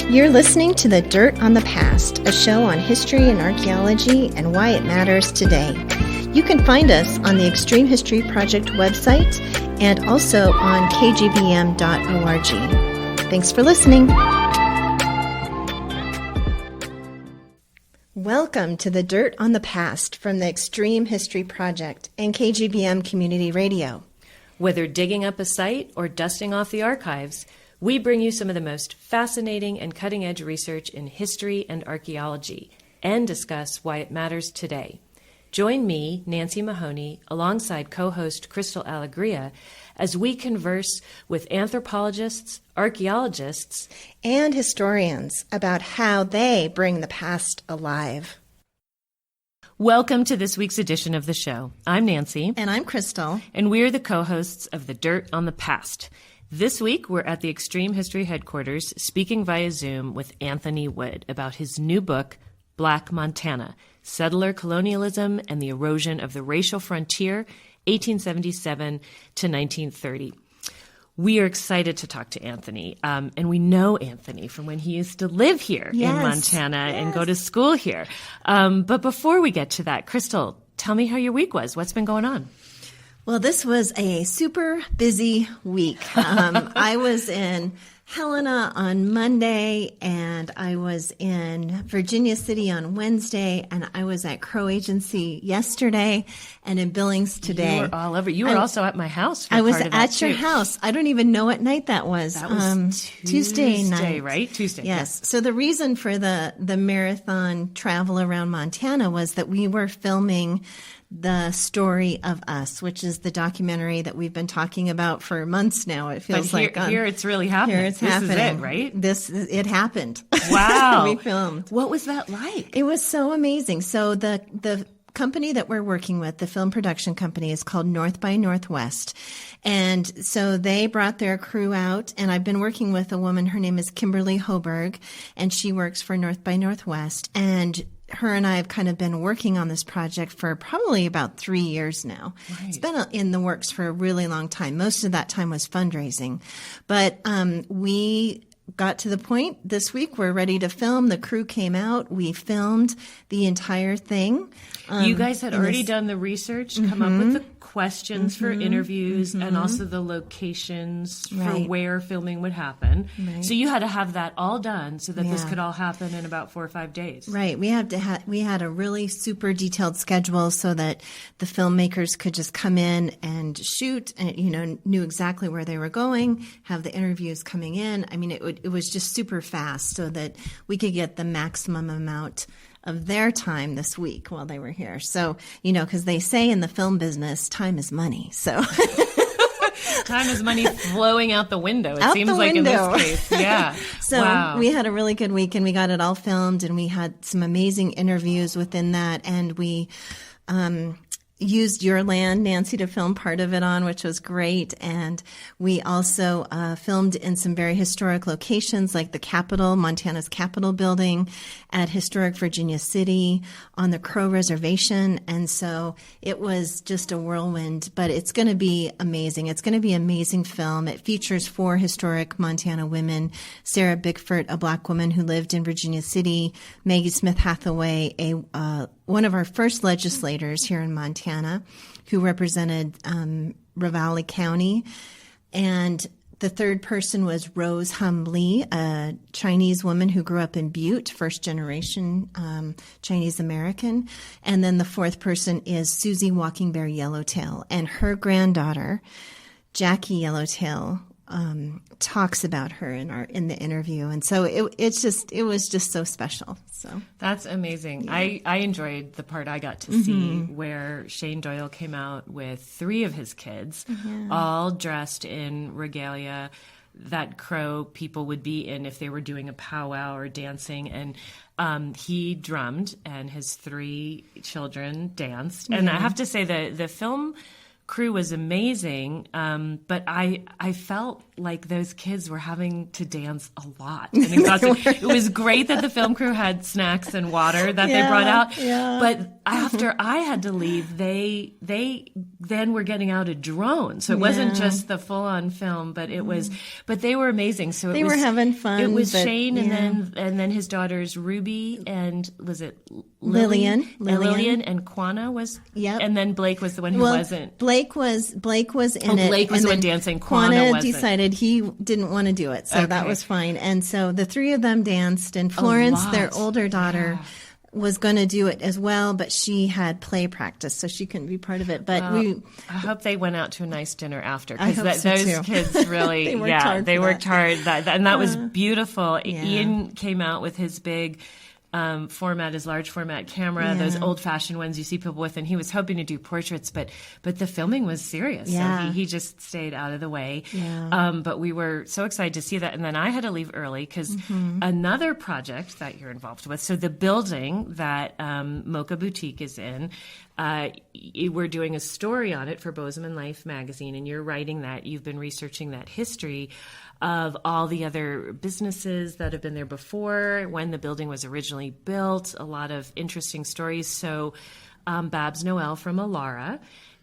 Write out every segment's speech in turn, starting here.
You're listening to The Dirt on the Past, a show on history and archaeology and why it matters today. You can find us on the Extreme History Project website and also on kgbm.org. Thanks for listening. Welcome to The Dirt on the Past from the Extreme History Project and KGBM Community Radio. Whether digging up a site or dusting off the archives, we bring you some of the most fascinating and cutting-edge research in history and archaeology and discuss why it matters today. Join me, Nancy Mahoney, alongside co-host Crystal Alegria, as we converse with anthropologists, archaeologists, and historians about how they bring the past alive. Welcome to this week's edition of the show. I'm Nancy. And I'm Crystal. And we're the co-hosts of The Dirt on the Past. This week, we're at the Extreme History headquarters speaking via Zoom with Anthony Wood about his new book, Black Montana, Settler Colonialism and the Erosion of the Racial Frontier, 1877 to 1930. We are excited to talk to Anthony, and we know Anthony from when he used to live here in Montana and go to school here. But before we get to that, Crystal, tell me how your week was. What's been going on? Well, this was a super busy week. I was in Helena on Monday, and I was in Virginia City on Wednesday, and I was at Crow Agency yesterday and in Billings today. You were all over. You were also at my house for I was part of that at your house. I don't even know what night that was. That was Tuesday night. Right? Tuesday. Yes. So the reason for the marathon travel around Montana was that we were filming The Story of Us, which is the documentary that we've been talking about for months now. It feels like here it's really happening. Here it's happening. This is it, right? It happened. Wow. We filmed. What was that like? It was so amazing. So the company that we're working with, the film production company, is called North by Northwest. And so they brought their crew out, and I've been working with a woman, her name is Kimberly Hoberg, and she works for North by Northwest. And her and I have kind of been working on this project for probably about 3 years now. Right. It's been in the works for a really long time. Most of that time was fundraising. But we got to the point this week. We're ready to film. The crew came out. We filmed the entire thing. You guys had already done the research, come up with the questions for interviews and also the locations for where filming would happen. Right. So you had to have that all done so that this could all happen in about 4 or 5 days. Right. We had a really super detailed schedule so that the filmmakers could just come in and shoot and, knew exactly where they were going, have the interviews coming in. I mean, it was just super fast so that we could get the maximum amount of their time this week while they were here. So, because they say in the film business, time is money. So time is money flowing out the window. It seems like in this case. Yeah. So we had a really good week, and we got it all filmed, and we had some amazing interviews within that. And we, used your land, Nancy, to film part of it on, which was great. And we also filmed in some very historic locations like the Capitol, Montana's Capitol building, at historic Virginia City, on the Crow Reservation. And so it was just a whirlwind, but it's going to be amazing. It's going to be an amazing film. It features 4 historic Montana women: Sarah Bickford, a Black woman who lived in Virginia City; Maggie Smith Hathaway, one of our first legislators here in Montana, who represented Ravalli County. And the third person was Rose Hum Lee, a Chinese woman who grew up in Butte, first generation Chinese American. And then the fourth person is Susie Walking Bear Yellowtail, and her granddaughter, Jackie Yellowtail, talks about her in the interview. And so it was just so special. So that's amazing. Yeah. I enjoyed the part I got to see where Shane Doyle came out with 3 of his kids, all dressed in regalia that Crow people would be in if they were doing a powwow or dancing. And he drummed, and his 3 children danced. And I have to say the film crew was amazing, but I felt like those kids were having to dance a lot. And it was great that the film crew had snacks and water that they brought out. Yeah. But after I had to leave, they then were getting out a drone. So it wasn't just the full-on film, but it was. But they were amazing. So they were having fun. It was Shane, and then his daughters Ruby and was it Lillian and Kwana was. Yep. And then Blake was the one who wasn't. Blake was in it. Blake was the one dancing. Kwana wasn't. Decided he didn't want to do it, so that was fine. And so the three of them danced, and Florence, their older daughter, was going to do it as well, but she had play practice, so she couldn't be part of it. But I hope they went out to a nice dinner after, because those kids really, they worked hard. And that was beautiful. Yeah. Ian came out with his big his large format camera, those old fashioned ones you see people with, and he was hoping to do portraits, but the filming was serious. So he just stayed out of the way. Yeah. But we were so excited to see that. And then I had to leave early because another project that you're involved with, so the building that Mocha Boutique is in, we're doing a story on it for Bozeman Life magazine, and you're writing that. You've been researching that history of all the other businesses that have been there before, when the building was originally built, a lot of interesting stories. So Babs Noel from Alara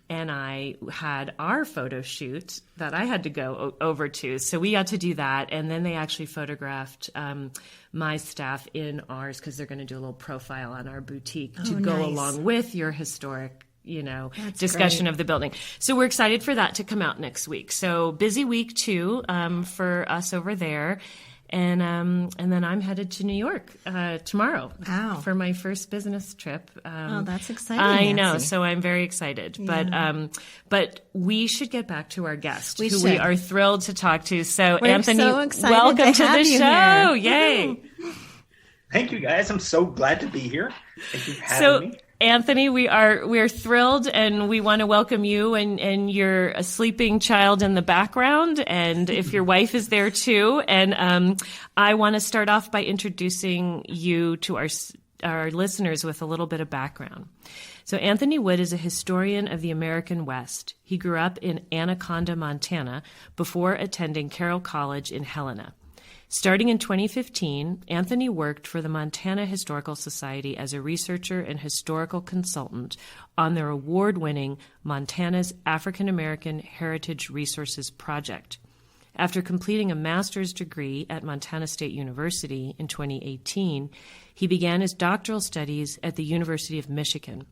and I had our photo shoot that I had to go over to. So we got to do that, and then they actually photographed my staff in ours, because they're going to do a little profile on our boutique to go along with your historic discussion of the building. So we're excited for that to come out next week. So busy week too for us over there. And then I'm headed to New York tomorrow for my first business trip. That's exciting. I know, so I'm very excited. Yeah. But we should get back to our guest, who we are thrilled to talk to. So we're Anthony, so excited welcome to the show. Here. Yay! Thank you, guys. I'm so glad to be here. Thank you for having me. Anthony, we're thrilled, and we want to welcome you and your sleeping child in the background, and if your wife is there too. And I want to start off by introducing you to our listeners with a little bit of background. So Anthony Wood is a historian of the American West. He grew up in Anaconda, Montana, before attending Carroll College in Helena. Starting in 2015, Anthony worked for the Montana Historical Society as a researcher and historical consultant on their award-winning Montana's African-American Heritage Resources Project. After completing a master's degree at Montana State University in 2018, he began his doctoral studies at the University of Michigan.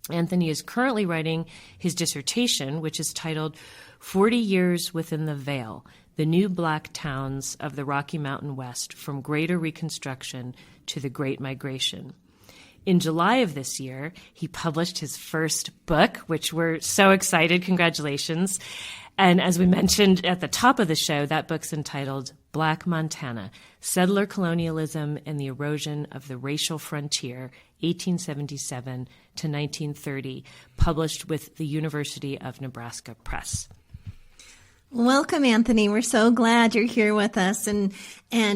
Anthony is currently writing his dissertation, which is titled 40 Years Within the Veil, the New Black Towns of the Rocky Mountain West from Greater Reconstruction to the Great Migration. In July of this year, he published his first book, which we're so excited. Congratulations. And as we mentioned at the top of the show, that book's entitled Black Montana, Settler Colonialism and the Erosion of the Racial Frontier, 1877 to 1930, published with the University of Nebraska Press. Welcome, Anthony. We're so glad you're here with us, and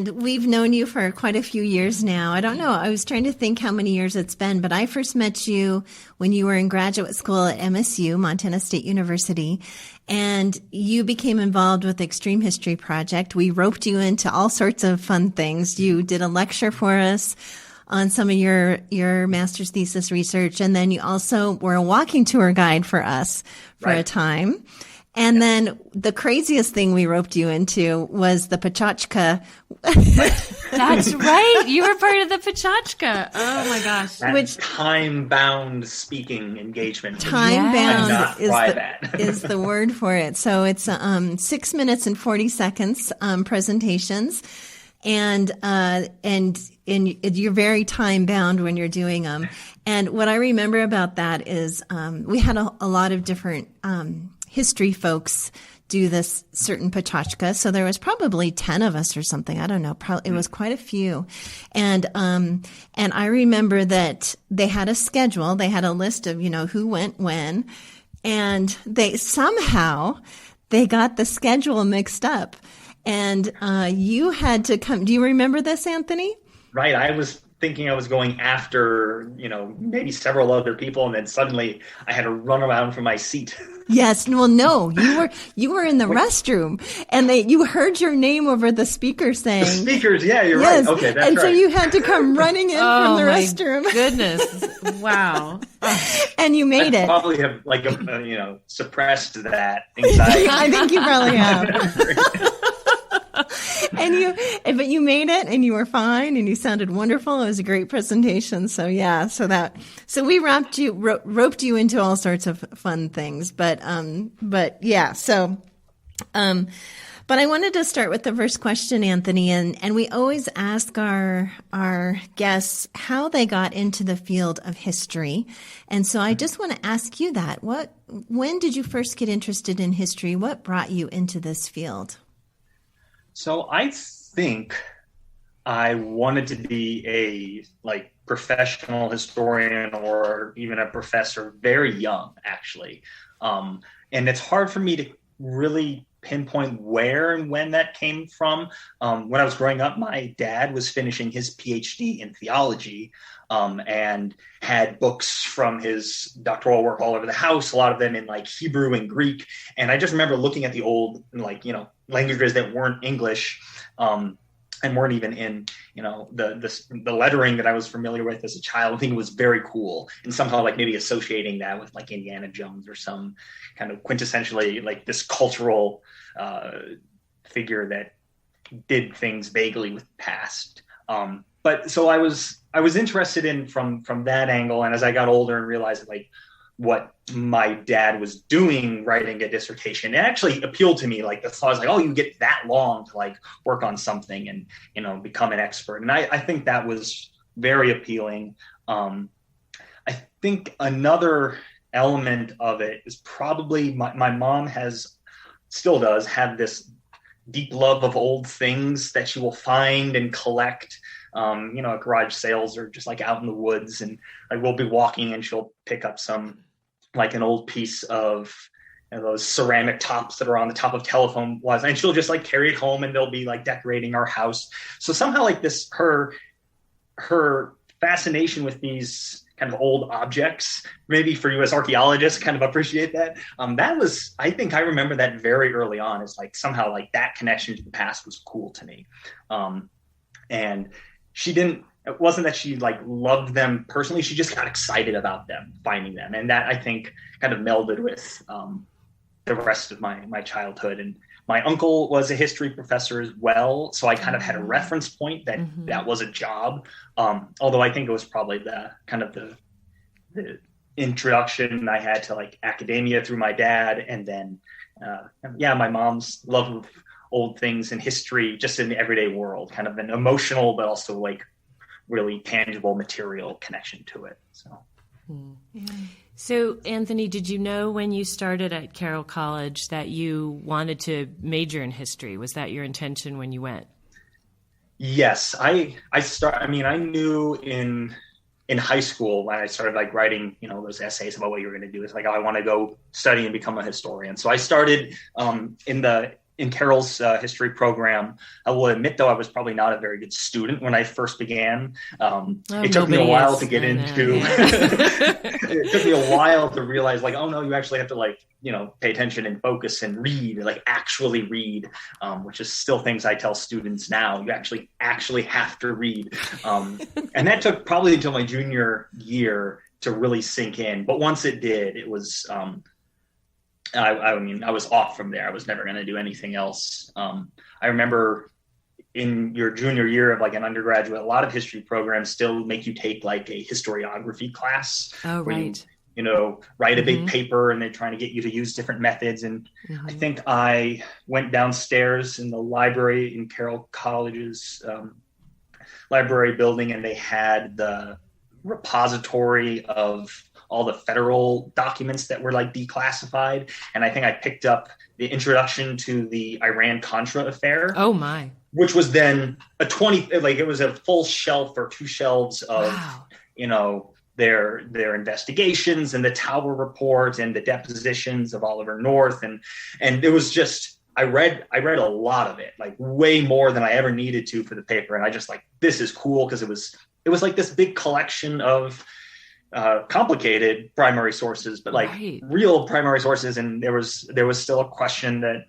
we've known you for quite a few years now. I don't know. I was trying to think how many years it's been, but I first met you when you were in graduate school at MSU, Montana State University, and you became involved with the Extreme History Project. We roped you into all sorts of fun things. You did a lecture for us on some of your master's thesis research, and then you also were a walking tour guide for us for a time. And then the craziest thing we roped you into was the Pachachka. That's right. You were part of the Pachachka. Oh, my gosh. Which time-bound speaking engagement. Time-bound is the word for it. So it's 6 minutes and 40 seconds presentations. And you're very time-bound when you're doing them. And what I remember about that is we had a lot of different history folks do this certain Pachachka. So there was probably 10 of us or something. I don't know. Probably, it was quite a few. And I remember that they had a schedule. They had a list of, who went when, and they got the schedule mixed up, and you had to come. Do you remember this, Anthony? Right. I was thinking I was going after, maybe several other people, and then suddenly I had to run around from my seat. Yes. Well, no, you were in the restroom, and you heard your name over the speaker saying. The speakers, yeah, you're right. Okay, that's right. And so you had to come running in from the restroom. Goodness. Wow. And you made it. Probably have suppressed that anxiety. I think you probably have. But you made it, and you were fine, and you sounded wonderful. It was a great presentation. So yeah, so we roped you into all sorts of fun things, but yeah, so, but I wanted to start with the first question, Anthony, and we always ask our guests how they got into the field of history. And so I just want to ask you that. When did you first get interested in history? What brought you into this field? So I think I wanted to be a professional historian or even a professor very young, actually. And it's hard for me to really pinpoint where and when that came from. When I was growing up, my dad was finishing his PhD in theology, and had books from his doctoral work all over the house, a lot of them in Hebrew and Greek. And I just remember looking at the old, languages that weren't English, and weren't even in, the lettering that I was familiar with as a child. I think it was very cool, and somehow maybe associating that with Indiana Jones or some kind of quintessentially this cultural figure that did things vaguely with the past. But so I was interested in from that angle, and as I got older and realized what my dad was doing, writing a dissertation, it actually appealed to me. The thought was you get that long to work on something and become an expert, and I think that was very appealing. I think another element of it is probably my mom still does have this deep love of old things that she will find and collect. At garage sales or just out in the woods, and we'll be walking and she'll pick up some an old piece of those ceramic tops that are on the top of telephone wires, and she'll just carry it home, and they'll be decorating our house. So somehow this her fascination with these kind of old objects, maybe for you as archaeologists kind of appreciate that. That was, I think I remember that very early on, is somehow that connection to the past was cool to me. And it wasn't that she loved them personally. She just got excited about them, finding them. And that, I think, kind of melded with the rest of my childhood. And my uncle was a history professor as well. So I kind of had a reference point that was a job. Although I think it was probably the introduction I had to academia through my dad. And then, my mom's love of old things and history just in the everyday world, kind of an emotional, but also really tangible material connection to it. So Anthony, did you know when you started at Carroll College that you wanted to major in history? Was that your intention when you went? Yes, I knew in high school when I started writing, those essays about what you were going to do. It's I want to go study and become a historian. So I started in Carroll's history program. I will admit, though, I was probably not a very good student when I first began. It took me a while to get into. It took me a while to realize, oh no, you actually have to pay attention and focus and read, actually read, which is still things I tell students now. You actually have to read, and that took probably until my junior year to really sink in. But once it did, it was. I was off from there. I was never going to do anything else. I remember in your junior year of an undergraduate, a lot of history programs still make you take a historiography class. Oh, right. Write a big paper, and they're trying to get you to use different methods. And I think I went downstairs in the library in Carroll College's library building, and they had the repository of all the federal documents that were declassified. And I think I picked up the introduction to the Iran-Contra affair. Oh my. Which was then it was a full shelf or two shelves of, their investigations and the Tower report and the depositions of Oliver North. And it was just, I read a lot of it, way more than I ever needed to for the paper. And I just this is cool, because it was it was like this big collection of complicated primary sources, but like real primary sources. And there was still a question that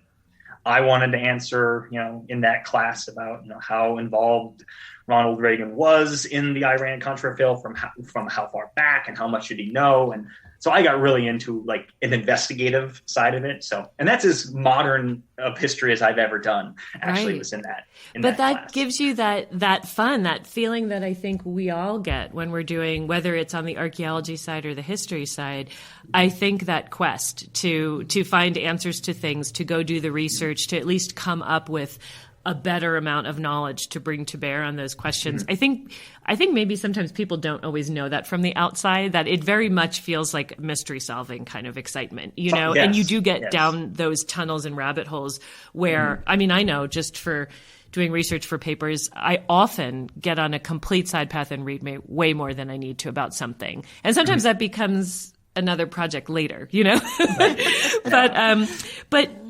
I wanted to answer, in that class about, how involved Ronald Reagan was in the Iran-Contra affair, from how far back and how much did he know. And so I got really into like an investigative side of it. So, and that's as modern of history as I've ever done, actually, was in that. But that class. Gives you that fun, that feeling that I think we all get when we're doing, whether it's on the archaeology side or the history side. I think that quest to find answers to things, to go do the research, to at least come up with a better amount of knowledge to bring to bear on those questions. Mm-hmm. I think maybe sometimes people don't always know that from the outside, that it very much feels like mystery solving kind of excitement, Yes. And you do get down those tunnels and rabbit holes where, I mean, I know just for doing research for papers, I often get on a complete side path and read way more than I need to about something. And sometimes that becomes another project later, but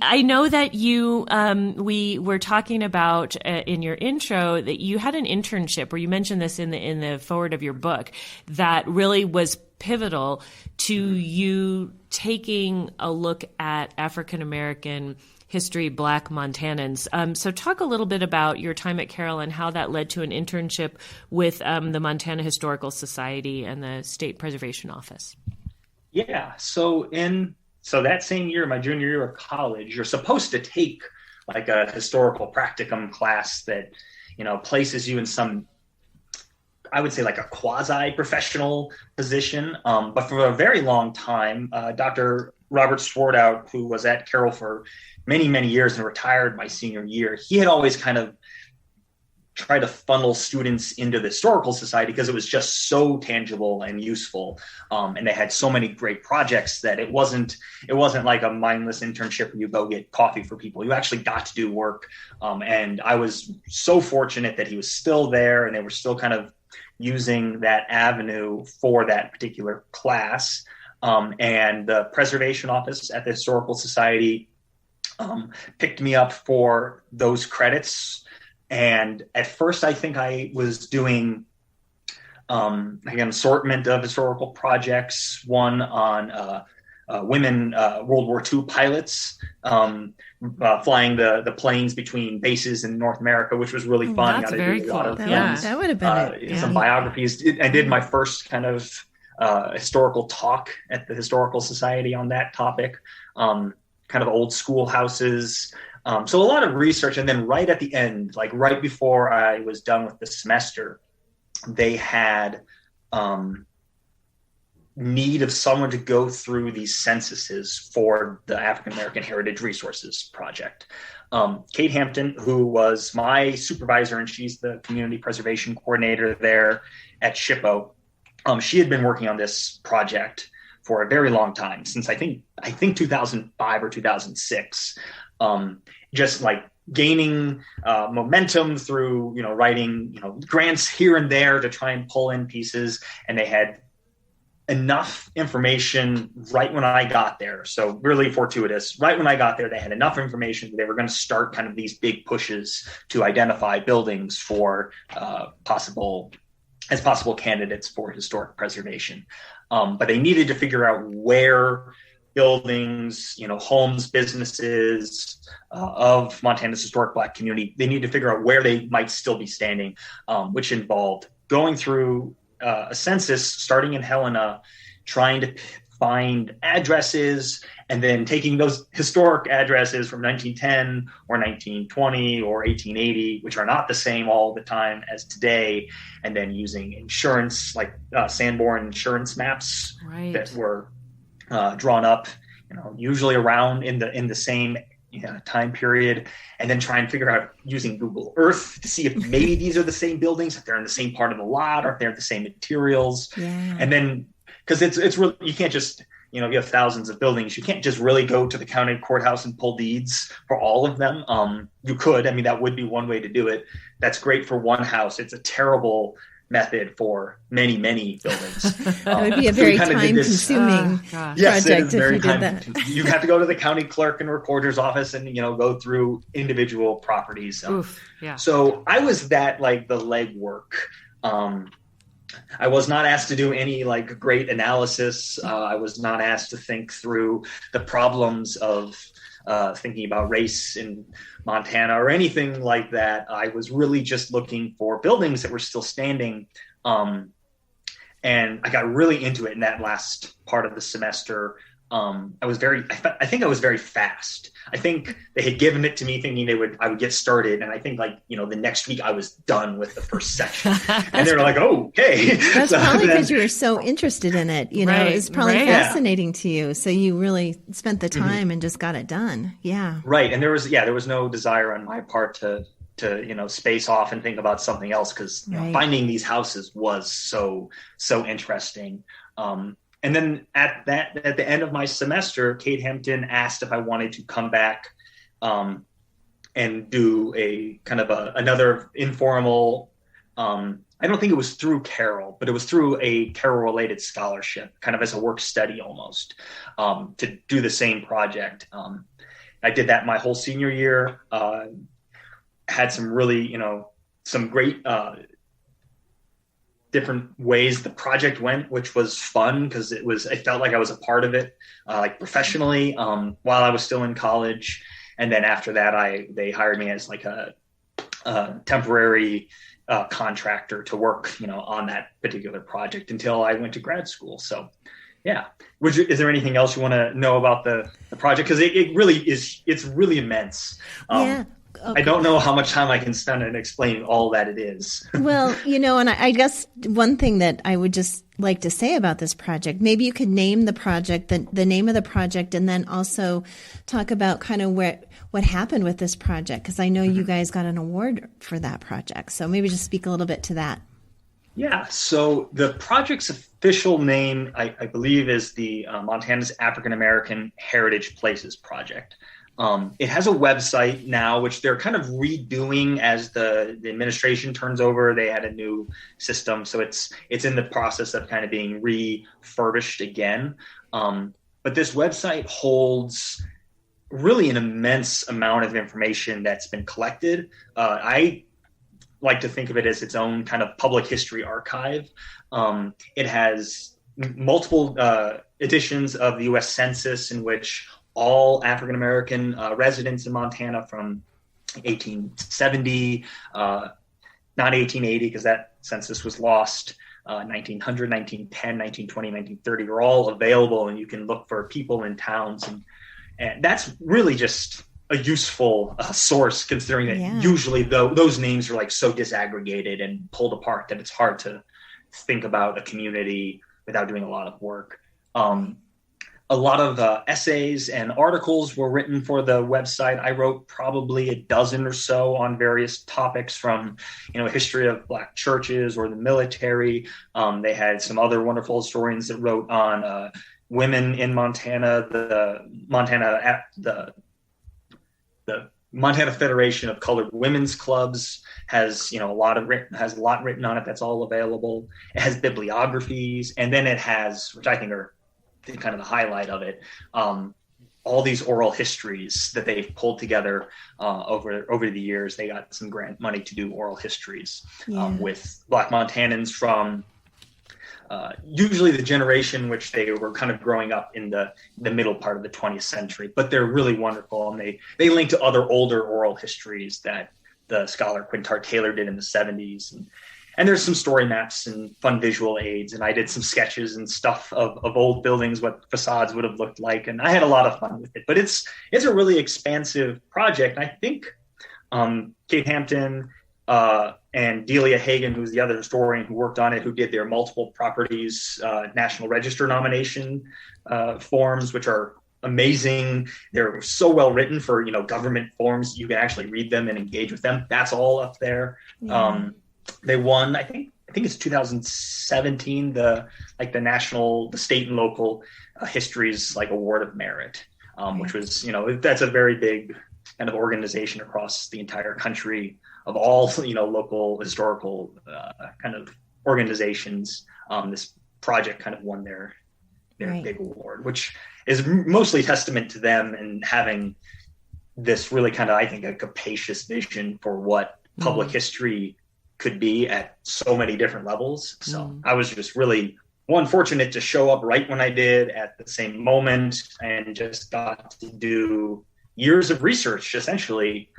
I know that you, we were talking about in your intro that you had an internship, or you mentioned this in the forward of your book, that really was pivotal to you taking a look at African-American history, Black Montanans. So talk a little bit about your time at Carroll and how that led to an internship with the Montana Historical Society and the State Preservation Office. Yeah. So that same year, my junior year of college, you're supposed to take like a historical practicum class that, places you in some, I would say like a quasi-professional position. But for a very long time, Dr. Robert Swartout, who was at Carroll for many, many years and retired my senior year, he had always kind of try to funnel students into the Historical Society because it was just so tangible and useful. And they had so many great projects that it wasn't like a mindless internship where you go get coffee for people. You actually got to do work. And I was so fortunate that he was still there and they were still kind of using that avenue for that particular class. And the Preservation Office at the Historical Society picked me up for those credits. And at first, I think I was doing an assortment of historical projects, one on women World War II pilots flying the planes between bases in North America, which was really fun. That's very cool. That would have been some biographies. I did my first kind of historical talk at the Historical Society on that topic, kind of old schoolhouses. So a lot of research. And then right at the end, like right before I was done with the semester, they had need of someone to go through these censuses for the African-American Heritage Resources Project. Kate Hampton, who was my supervisor, and she's the community preservation coordinator there at SHPO, she had been working on this project for a very long time, since I think 2005 or 2006. Just like gaining momentum through, writing, grants here and there to try and pull in pieces. And they had enough information right when I got there. So really fortuitous. Right when I got there, they had enough information that they were going to start kind of these big pushes to identify buildings for possible candidates for historic preservation. But they needed to figure out where buildings, homes, businesses of Montana's historic Black community, they need to figure out where they might still be standing, which involved going through a census, starting in Helena, trying to find addresses, and then taking those historic addresses from 1910 or 1920 or 1880, which are not the same all the time as today, and then using insurance, like Sanborn insurance maps that were drawn up, usually around in the same time period, and then try and figure out using Google Earth to see if maybe these are the same buildings, if they're in the same part of the lot, or if they're the same materials. And then, because it's really, you can't just, you have thousands of buildings, you can't just really go to the county courthouse and pull deeds for all of them. You could, that would be one way to do it. That's great for one house. It's a terrible method for many, many buildings. It would be a very time-consuming project if you did that. You have to go to the county clerk and recorder's office and go through individual properties. So I was that, like, the legwork I was not asked to do any like great analysis. I was not asked to think through the problems of thinking about race in Montana or anything like that. I was really just looking for buildings that were still standing. And I got really into it in that last part of the semester. I think I was very fast. I think they had given it to me thinking I would get started. And I think the next week I was done with the first section and they were like, oh, okay. That's probably because you were so interested in it. Right, it's probably fascinating to you. So you really spent the time and just got it done. Yeah. Right. And there was no desire on my part to space off and think about something else. Cause finding these houses was so interesting. And then at the end of my semester, Kate Hampton asked if I wanted to come back and do a kind of another informal, I don't think it was through Carroll, but it was through a Carroll-related scholarship, kind of as a work study almost, to do the same project. I did that my whole senior year, had some really, some great different ways the project went, which was fun because I felt like I was a part of it, like professionally, while I was still in college. And then after that, they hired me as like a temporary contractor to work, on that particular project until I went to grad school. So, yeah. Is there anything else you want to know about the project? Because it really is, it's really immense. Yeah. Okay. I don't know how much time I can spend in explaining all that it is. Well, and I guess one thing that I would just like to say about this project, maybe you could name the project, the name of the project, and then also talk about kind of what happened with this project, because I know you guys got an award for that project. So maybe just speak a little bit to that. Yeah, so the project's official name, I believe, is the Montana's African-American Heritage Places Project. It has a website now, which they're kind of redoing as the administration turns over. They had a new system, so it's in the process of kind of being refurbished again. But this website holds really an immense amount of information that's been collected. I like to think of it as its own kind of public history archive. It has multiple editions of the U.S. Census in which all African-American residents in Montana from 1870, not 1880, because that census was lost, 1900, 1910, 1920, 1930 are all available, and you can look for people in towns. And that's really just a useful source, considering that usually those names are like so disaggregated and pulled apart that it's hard to think about a community without doing a lot of work. A lot of essays and articles were written for the website. I wrote probably a dozen or so on various topics, from, history of Black churches or the military. They had some other wonderful historians that wrote on women in Montana. The Montana Federation of Colored Women's Clubs has a lot written on it. That's all available. It has bibliographies, and then it has, which I think are kind of the highlight of it, all these oral histories that they've pulled together over the years. They got some grant money to do oral histories with Black Montanans from usually the generation which they were kind of growing up in the middle part of the 20th century. But they're really wonderful, and they link to other older oral histories that the scholar Quintard Taylor did in the 70s. And there's some story maps and fun visual aids. And I did some sketches and stuff of old buildings, what facades would have looked like. And I had a lot of fun with it. But it's a really expansive project. And I think Kate Hampton and Delia Hagen, who's the other historian who worked on it, who did their multiple properties National Register nomination forms, which are amazing. They're so well written for, government forms. You can actually read them and engage with them. That's all up there. Yeah. They won, I think it's 2017, the state and local histories award of merit, which was, that's a very big kind of organization across the entire country of all, local historical kind of organizations. This project kind of won their big award, which is mostly testament to them and having this really kind of, I think, a capacious vision for what public history could be at so many different levels. So I was just really fortunate to show up right when I did at the same moment, and just got to do years of research essentially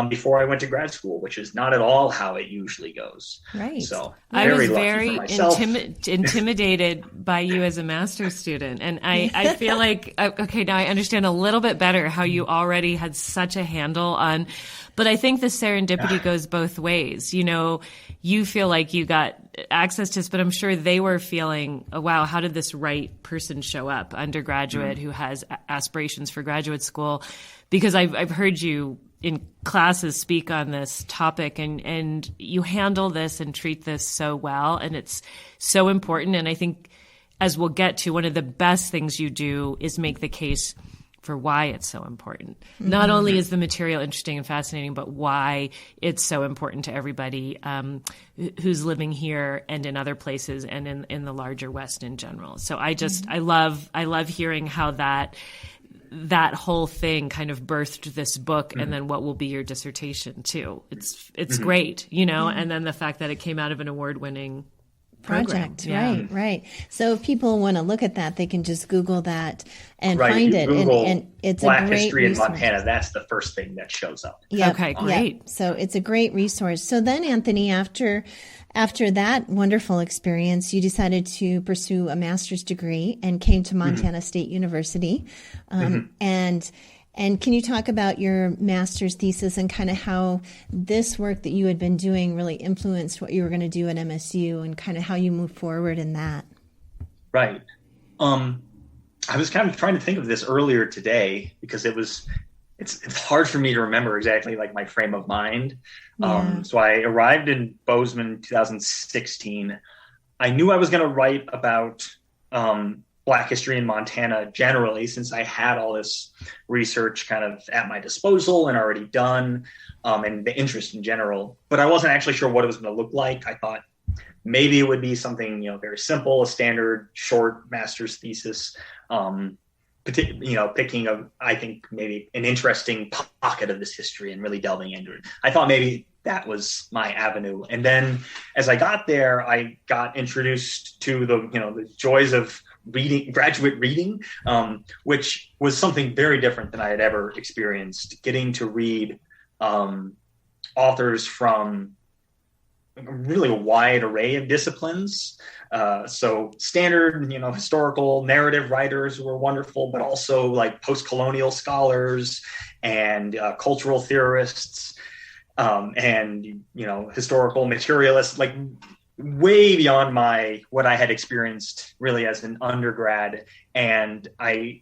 before I went to grad school, which is not at all how it usually goes. Right. So I was very intimidated by you as a master's student. And I feel like, okay, now I understand a little bit better how you already had such a handle on, but I think the serendipity goes both ways. You know, you feel like you got access to this, but I'm sure they were feeling, oh, wow, how did this right person show up, undergraduate who has aspirations for graduate school? Because I've heard you in classes speak on this topic, and you handle this and treat this so well, and it's so important. And I think, as we'll get to, one of the best things you do is make the case for why it's so important. Not only is the material interesting and fascinating, but why it's so important to everybody who's living here and in other places and in the larger West in general. So I love hearing how that whole thing kind of birthed this book, and then what will be your dissertation too. It's great, you know, and then the fact that it came out of an award-winning project. program. Right. So if people want to look at that, they can just Google that and right. find it. Google and it's Black a great history resource. in Montana. That's the first thing that shows up. Yep. Okay, great. Yep. So it's a great resource. So then, Anthony, after that wonderful experience, you decided to pursue a master's degree and came to Montana State University. And can you talk about your master's thesis and kind of how this work that you had been doing really influenced what you were going to do at MSU, and kind of how you moved forward in that? Right. I was kind of trying to think of this earlier today, because it's hard for me to remember exactly like my frame of mind. So I arrived in Bozeman in 2016. I knew I was going to write about Black history in Montana generally, since I had all this research kind of at my disposal and already done, and the interest in general. But I wasn't actually sure what it was going to look like. I thought maybe it would be something, very simple, a standard short master's thesis, picking I think maybe an interesting pocket of this history and really delving into it. I thought maybe that was my avenue. And then as I got there, I got introduced to the joys of graduate reading, which was something very different than I had ever experienced. Getting to read authors from really a wide array of disciplines. So standard, historical narrative writers were wonderful, but also like post-colonial scholars and cultural theorists, and historical materialists, like way beyond what I had experienced really as an undergrad. And I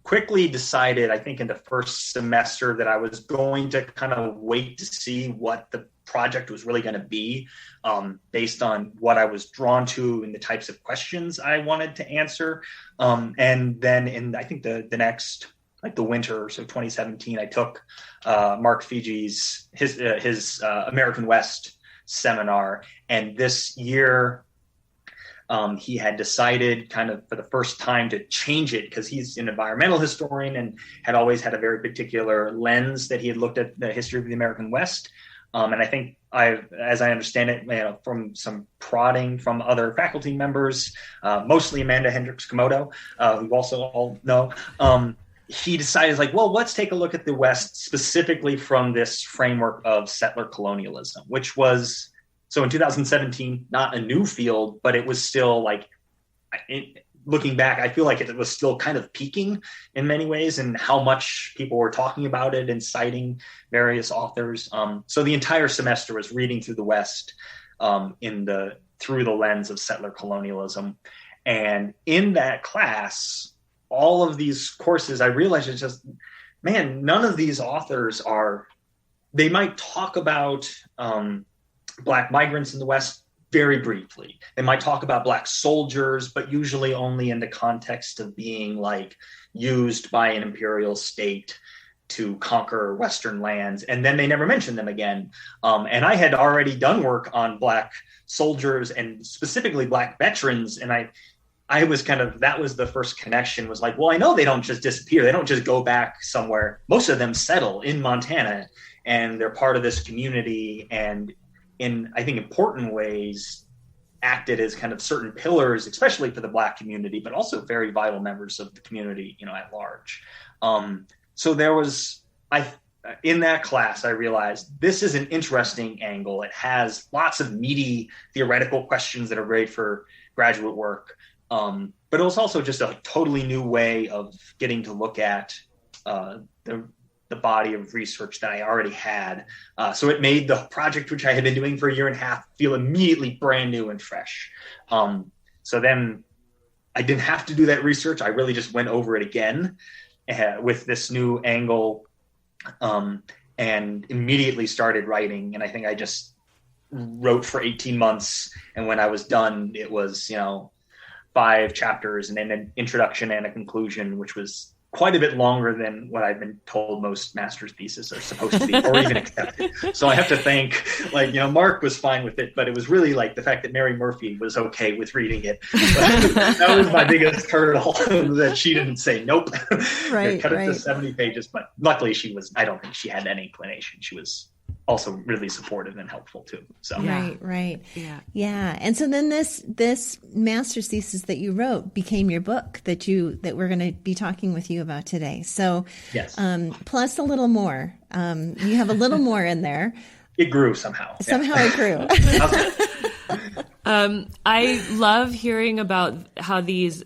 quickly decided, I think in the first semester, that I was going to kind of wait to see what the project was really going to be, based on what I was drawn to and the types of questions I wanted to answer. And then in, I think the next, like the winter, so 2017, I took Mark Fiji's, his American West seminar. And this year, he had decided kind of for the first time to change it, because he's an environmental historian and had always had a very particular lens that he had looked at the history of the American West. And I think as I understand it, from some prodding from other faculty members, mostly Amanda Hendricks-Komodo, who also all know, he decided, let's take a look at the West specifically from this framework of settler colonialism, which was, so in 2017, not a new field, but it was still looking back, I feel like it was still kind of peaking in many ways, and how much people were talking about it and citing various authors. So the entire semester was reading through the West through the lens of settler colonialism. And in that class, all of these courses, I realized it's just, none of these authors they might talk about Black migrants in the West very briefly. They might talk about Black soldiers, but usually only in the context of being used by an imperial state to conquer Western lands. And then they never mention them again. And I had already done work on Black soldiers and specifically Black veterans. And I was that was the first connection, was I know they don't just disappear. They don't just go back somewhere. Most of them settle in Montana, and they're part of this community. And in, I think, important ways, acted as kind of certain pillars, especially for the Black community, but also very vital members of the community, at large. So there was, in that class, I realized this is an interesting angle. It has lots of meaty theoretical questions that are great for graduate work. But it was also just a totally new way of getting to look at the body of research that I already had. So it made the project, which I had been doing for a year and a half, feel immediately brand new and fresh. So then I didn't have to do that research. I really just went over it again with this new angle, and immediately started writing. And I think I just wrote for 18 months. And when I was done, it was, 5 chapters and then an introduction and a conclusion, which was quite a bit longer than what I've been told most master's theses are supposed to be, or even accepted. So I have to thank, Mark was fine with it, but it was really the fact that Mary Murphy was okay with reading it. That was my biggest hurdle, that she didn't say nope. Right, cut it to 70 pages, but luckily I don't think she had any inclination. She was also really supportive and helpful too. So right. Yeah. And so then this master's thesis that you wrote became your book that we're going to be talking with you about today. So yes, plus a little more. You have a little more in there. It grew somehow. It grew. I love hearing about how these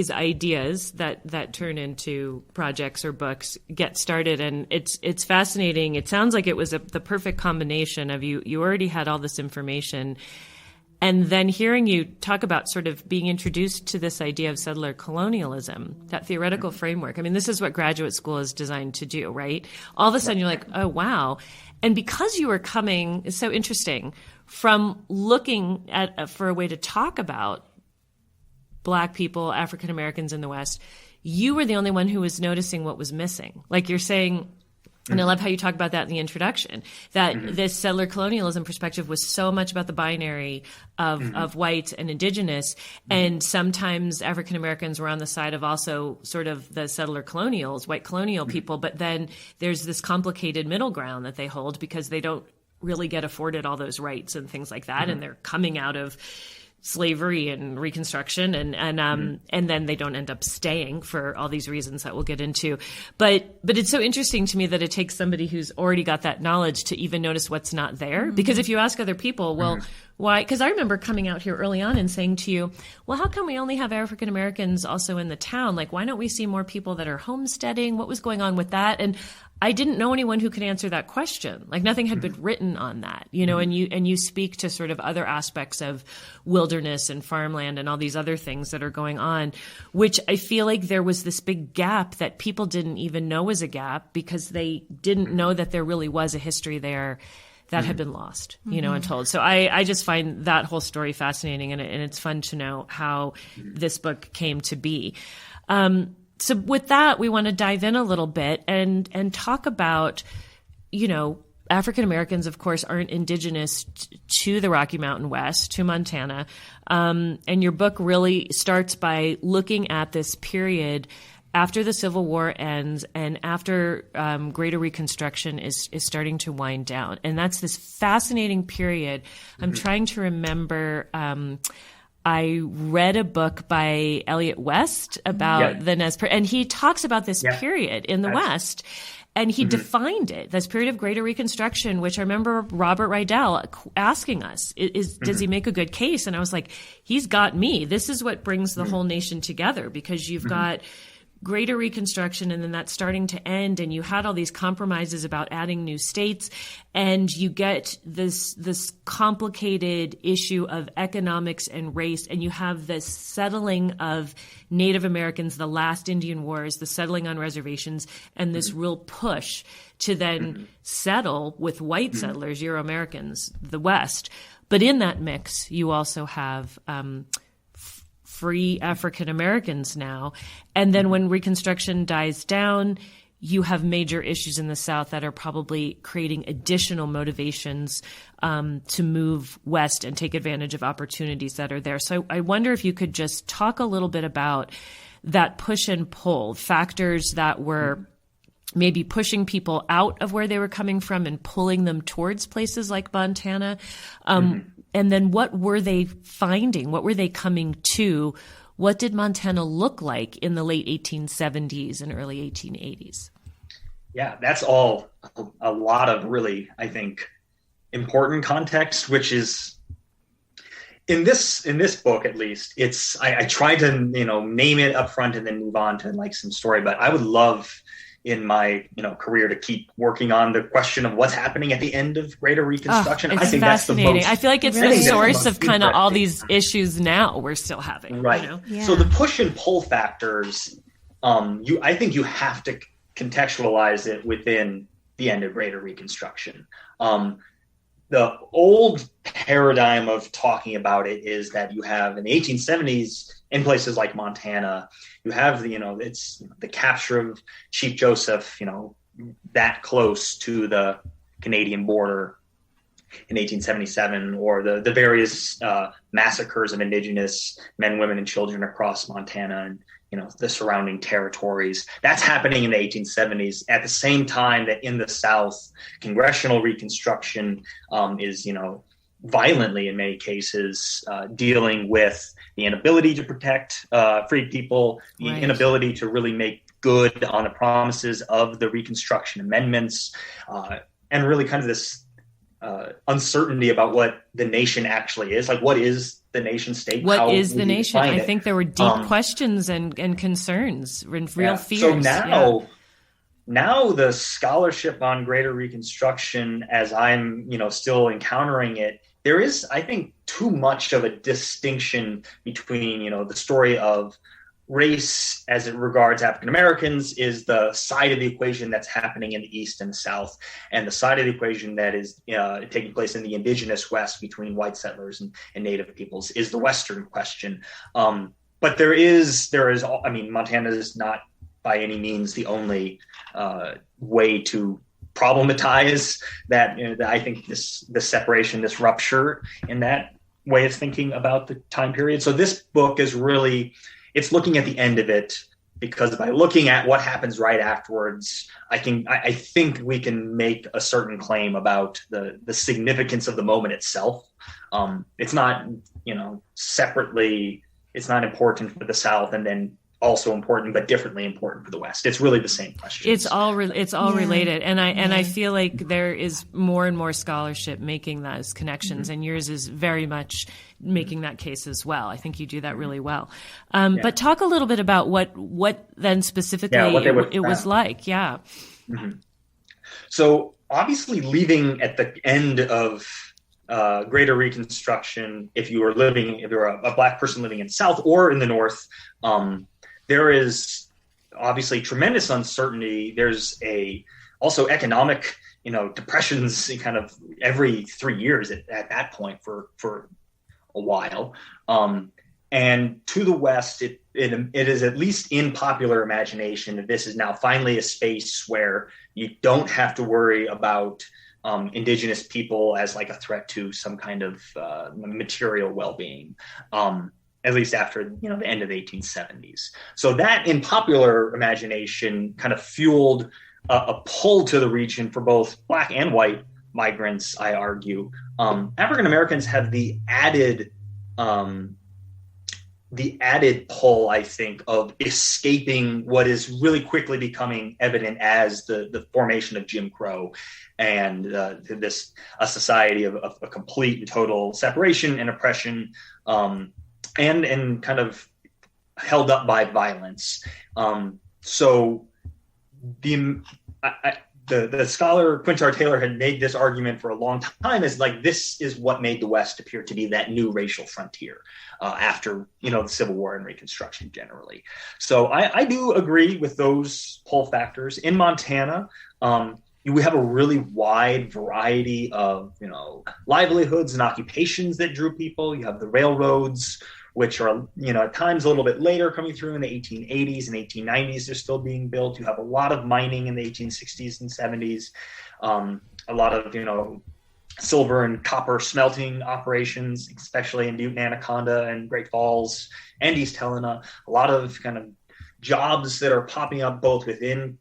ideas that turn into projects or books get started, and it's fascinating. It sounds like it was the perfect combination of you already had all this information, and then hearing you talk about sort of being introduced to this idea of settler colonialism, that theoretical framework. I mean, this is what graduate school is designed to do, right? All of a sudden you're like, oh wow. And because you were coming, it's so interesting, from looking at for a way to talk about Black people, African Americans in the West, you were the only one who was noticing what was missing. Like you're saying, and I love how you talk about that in the introduction, that this settler colonialism perspective was so much about the binary of white and indigenous. And sometimes African Americans were on the side of also sort of the settler colonials, white colonial people. But then there's this complicated middle ground that they hold because they don't really get afforded all those rights and things like that. And they're coming out of slavery and Reconstruction, and then they don't end up staying for all these reasons that we'll get into. But it's so interesting to me that it takes somebody who's already got that knowledge to even notice what's not there. Because if you ask other people, well, why? Because I remember coming out here early on and saying to you, well, how come we only have African Americans also in the town? Like, why don't we see more people that are homesteading? What was going on with that? And I didn't know anyone who could answer that question. Like nothing had been written on that, and you speak to sort of other aspects of wilderness and farmland and all these other things that are going on, which I feel like there was this big gap that people didn't even know was a gap because they didn't know that there really was a history there that had been lost, untold. So I just find that whole story fascinating, and it's fun to know how this book came to be. So with that, we want to dive in a little bit and talk about, African Americans, of course, aren't indigenous to the Rocky Mountain West, to Montana. And your book really starts by looking at this period after the Civil War ends and after Greater Reconstruction is starting to wind down. And that's this fascinating period. I'm trying to remember. I read a book by Elliot West about the Nez Perce, and he talks about this period in the West, and he defined it, this period of Greater Reconstruction, which I remember Robert Rydell asking us, does he make a good case? And I was like, he's got me. This is what brings the whole nation together, because you've got Greater Reconstruction, and then that's starting to end, and you had all these compromises about adding new states, and you get this complicated issue of economics and race, and you have this settling of Native Americans, the last Indian Wars, the settling on reservations, and this real push to then settle with white settlers, Euro-Americans, the West. But in that mix, you also have free African Americans now. And then when Reconstruction dies down, you have major issues in the South that are probably creating additional motivations to move west and take advantage of opportunities that are there. So I wonder if you could just talk a little bit about that push and pull, factors that were maybe pushing people out of where they were coming from and pulling them towards places like Montana. And then what were they finding? What were they coming to? What did Montana look like in the late 1870s and early 1880s? Yeah, that's all a lot of really, I think, important context, which is in this book, at least, it's I try to name it up front and then move on to like some story. But I would love in my career to keep working on the question of what's happening at the end of Greater Reconstruction. It's I think fascinating. That's the most, I feel like it's the source of kind of all these issues now we're still having. Right. Yeah. So the push and pull factors, I think you have to contextualize it within the end of Greater Reconstruction. The old paradigm of talking about it is that you have in the 1870s in places like Montana, you have it's the capture of Chief Joseph, that close to the Canadian border in 1877, or the various massacres of Indigenous men, women, and children across Montana and the surrounding territories. That's happening in the 1870s. At the same time that in the South, congressional Reconstruction is violently in many cases dealing with the inability to protect free people, the inability to really make good on the promises of the Reconstruction amendments, and really kind of this uncertainty about what the nation actually is. Like, what is the nation state? What is the nation? I think there were deep questions and concerns and real fears. So now the scholarship on Greater Reconstruction, as I'm still encountering it, there is, I think, too much of a distinction between the story of race as it regards African Americans is the side of the equation that's happening in the East and the South, and the side of the equation that is taking place in the indigenous West between white settlers and Native peoples is the Western question. But there is, I mean, Montana is not by any means the only way to problematize that. I think this separation, this rupture in that way of thinking about the time period. So this book is really, it's looking at the end of it, because by looking at what happens right afterwards, I think we can make a certain claim about the significance of the moment itself. It's not, separately, it's not important for the South and then also important, but differently important for the West. It's really the same question. It's all related, and I feel like there is more and more scholarship making those connections, and yours is very much making that case as well. I think you do that really well. But talk a little bit about what then specifically it was like. Yeah. Mm-hmm. So obviously, leaving at the end of Greater Reconstruction, if you're a Black person living in the South or in the North, there is obviously tremendous uncertainty. There's also economic, depressions kind of every 3 years at that point for a while. And to the West, it is at least in popular imagination that this is now finally a space where you don't have to worry about Indigenous people as like a threat to some kind of material well-being. At least after the end of the 1870s. So that in popular imagination kind of fueled a pull to the region for both Black and white migrants, I argue. African Americans have the added pull, I think, of escaping what is really quickly becoming evident as the formation of Jim Crow and a society of a complete and total separation and oppression, and kind of held up by violence. So the scholar Quintar Taylor had made this argument for a long time as like, this is what made the West appear to be that new racial frontier after, the Civil War and Reconstruction generally. So I do agree with those pull factors. In Montana, we have a really wide variety of, livelihoods and occupations that drew people. You have the railroads, which are, at times a little bit later coming through in the 1880s and 1890s. They're still being built. You have a lot of mining in the 1860s and 70s. A lot of, silver and copper smelting operations, especially in Butte and Anaconda and Great Falls and East Helena. A lot of kind of jobs that are popping up both within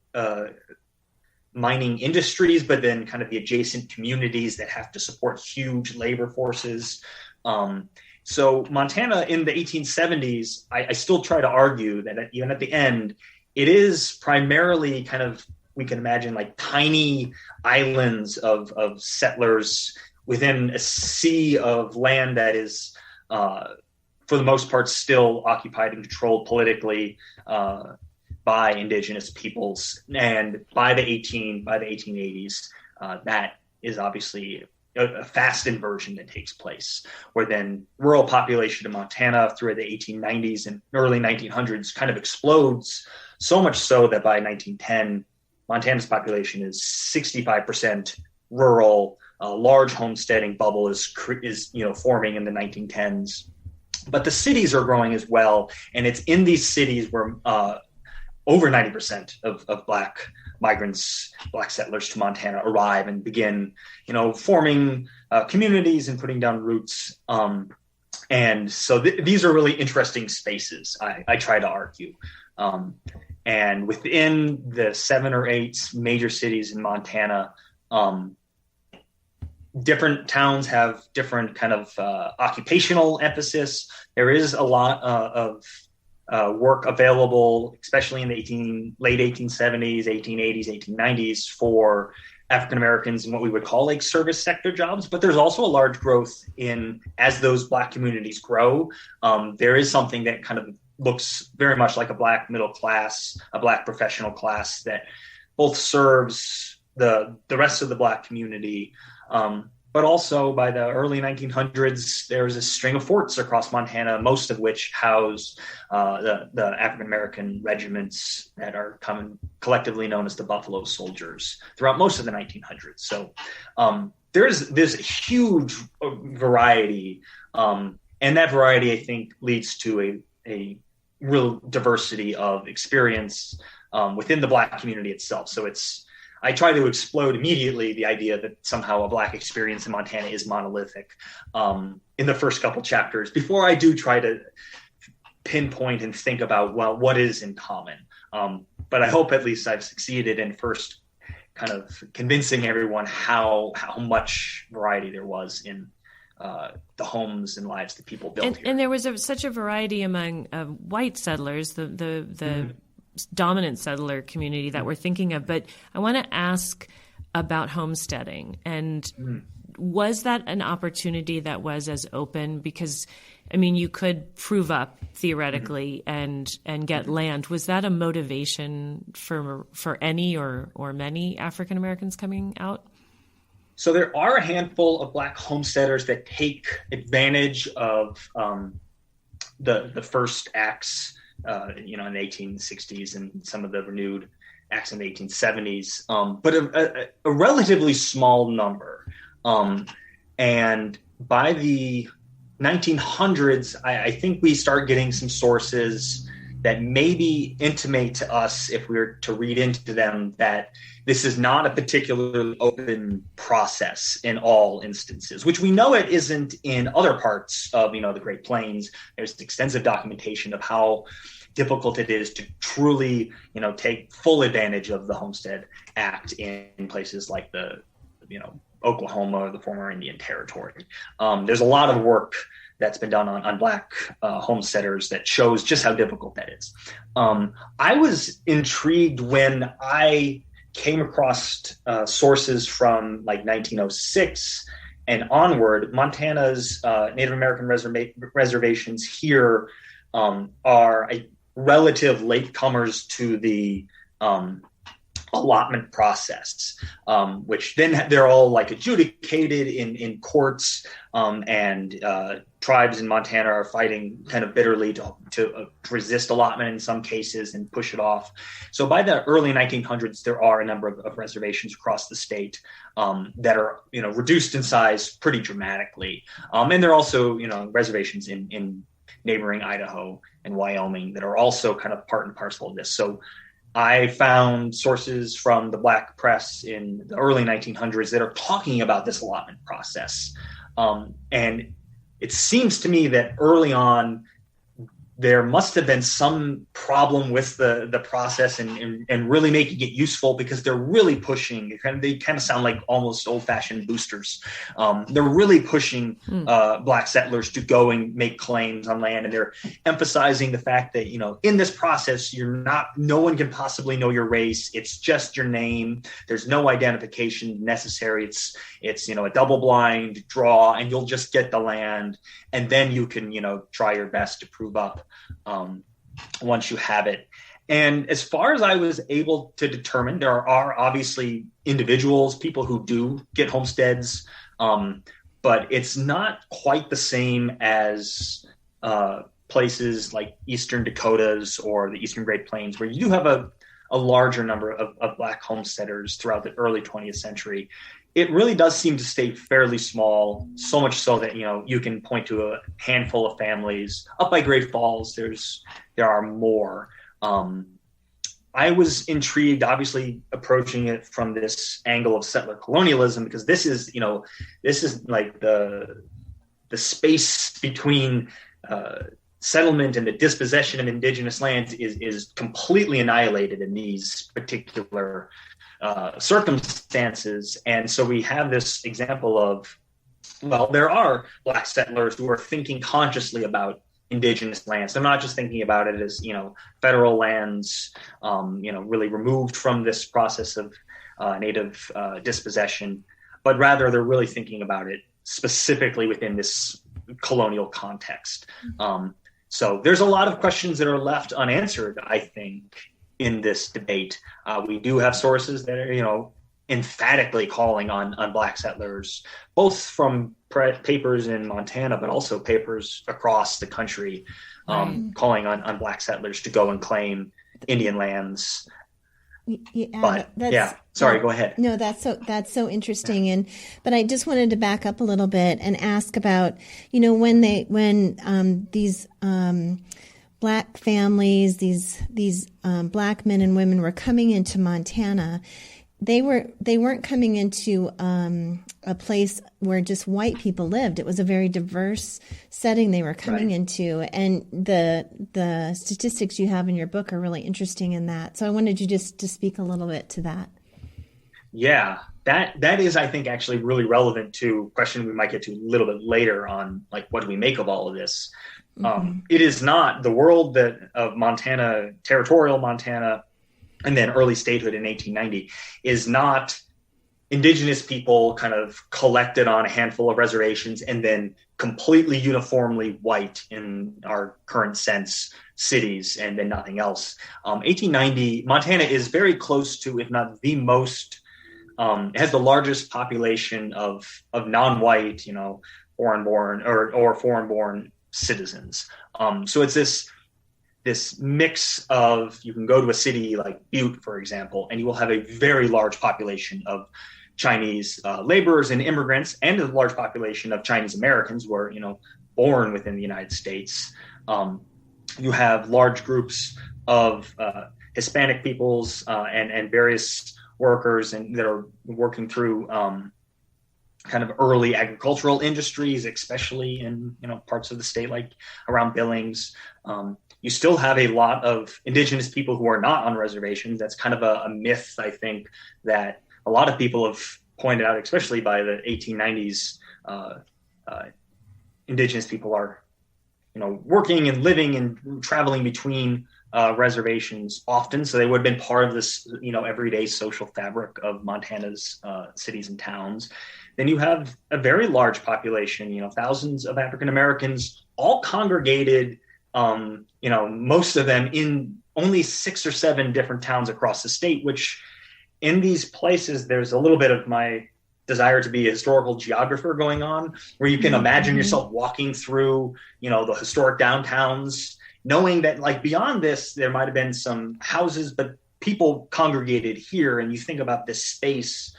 mining industries, but then kind of the adjacent communities that have to support huge labor forces. So Montana in the 1870s, I still try to argue that even at the end, it is primarily kind of, we can imagine like tiny islands of settlers within a sea of land that is, for the most part, still occupied and controlled politically by indigenous peoples. And by the 1880s, that is obviously a fast inversion that takes place, where then rural population in Montana through the 1890s and early 1900s kind of explodes, so much so that by 1910, Montana's population is 65% rural. A large homesteading bubble is forming in the 1910s. But the cities are growing as well, and it's in these cities where over 90% of Black migrants, Black settlers to Montana arrive and begin, forming communities and putting down roots. And so these are really interesting spaces, I try to argue. And within the 7 or 8 major cities in Montana, different towns have different kind of occupational emphasis. There is a lot of work available, especially in the late 1870s, 1880s, 1890s for African Americans in what we would call like service sector jobs. But there's also a large growth as those Black communities grow. There is something that kind of looks very much like a Black middle class, a Black professional class that both serves the rest of the Black community. But also by the early 1900s, there's a string of forts across Montana, most of which house the African-American regiments that are collectively known as the Buffalo Soldiers throughout most of the 1900s. So there's this huge variety, and that variety, I think, leads to a real diversity of experience within the Black community itself. So I try to explode immediately the idea that somehow a Black experience in Montana is monolithic in the first couple chapters before I do try to pinpoint and think about, well, what is in common? But I hope at least I've succeeded in first kind of convincing everyone how much variety there was in the homes and lives that people built here. And there was such a variety among white settlers, the dominant settler community that we're thinking of. But I want to ask about homesteading. And was that an opportunity that was as open? Because, I mean, you could prove up theoretically and get land. Was that a motivation for any or many African Americans coming out? So there are a handful of Black homesteaders that take advantage of the first acts in the 1860s and some of the renewed acts in the 1870s, but a relatively small number. And by the 1900s, I think we start getting some sources that maybe intimate to us, if we were to read into them, that this is not a particularly open process in all instances, which we know it isn't in other parts of, the Great Plains. There's extensive documentation of how difficult it is to truly, take full advantage of the Homestead Act in places like the, Oklahoma or the former Indian Territory. There's a lot of work that's been done on Black homesteaders that shows just how difficult that is. I was intrigued when I came across sources from like 1906 and onward. Montana's Native American reservations here are a relative latecomers to the allotment process, which then they're all like adjudicated in courts, and tribes in Montana are fighting kind of bitterly to resist allotment in some cases and push it off. So by the early 1900s, there are a number of reservations across the state that are reduced in size pretty dramatically, and there are also reservations in neighboring Idaho and Wyoming that are also kind of part and parcel of this. So I found sources from the Black press in the early 1900s that are talking about this allotment process. And it seems to me that early on, there must have been some problem with the process and really making it useful, because they're really pushing. They kind of sound like almost old-fashioned boosters. They're really pushing Black settlers to go and make claims on land, and they're emphasizing the fact that, you know, in this process, no one can possibly know your race. It's just your name. There's no identification necessary. It's you know, a double-blind draw, and you'll just get the land, and then you can, you know, try your best to prove up once you have it. And as far as I was able to determine, there are obviously individuals, people who do get homesteads, but it's not quite the same as places like Eastern Dakotas or the Eastern Great Plains, where you do have a larger number of Black homesteaders throughout the early 20th century. It really does seem to stay fairly small, so much so that, you know, you can point to a handful of families. Up by Great Falls, there are more. I was intrigued, obviously, approaching it from this angle of settler colonialism, because this is like the space between settlement and the dispossession of indigenous lands is completely annihilated in these particular circumstances. And so we have this example of, well, there are Black settlers who are thinking consciously about indigenous lands. They're not just thinking about it as, you know, federal lands, you know, really removed from this process of native dispossession, but rather they're really thinking about it specifically within this colonial context. So there's a lot of questions that are left unanswered, I think, in this debate. We do have sources that are, you know, emphatically calling on Black settlers, both from papers in Montana, but also papers across the country, calling on Black settlers to go and claim Indian lands. Sorry, go ahead. No, that's so interesting. But I just wanted to back up a little bit and ask about, you know, when these Black families, these Black men and women were coming into Montana, they weren't coming into a place where just white people lived. It was a very diverse setting they were coming into, and the statistics you have in your book are really interesting in that. So I wanted you just to speak a little bit to that. Yeah, that is, I think, actually really relevant to a question we might get to a little bit later on, like, what do we make of all of this? It is not the world of Montana, territorial Montana, and then early statehood in 1890 is not indigenous people kind of collected on a handful of reservations and then completely uniformly white in our current sense cities and then nothing else. 1890, Montana is very close to, if not the most, it has the largest population of non-white, you know, foreign-born or foreign-born citizens. So it's this mix of, you can go to a city like Butte, for example, and you will have a very large population of Chinese laborers and immigrants, and a large population of Chinese Americans who are, you know, born within the United States. You have large groups of Hispanic peoples and various workers that are working through kind of early agricultural industries, especially in, you know, parts of the state like around Billings. You still have a lot of indigenous people who are not on reservations. That's kind of a myth, I think, that a lot of people have pointed out, especially by the 1890s. Indigenous people are, you know, working and living and traveling between reservations often, so they would have been part of this, you know, everyday social fabric of Montana's cities and towns. Then you have a very large population, you know, thousands of African Americans, all congregated, you know, most of them in only 6 or 7 different towns across the state, which in these places, there's a little bit of my desire to be a historical geographer going on, where you can imagine yourself walking through, you know, the historic downtowns, knowing that, like, beyond this, there might have been some houses, but people congregated here, and you think about this space,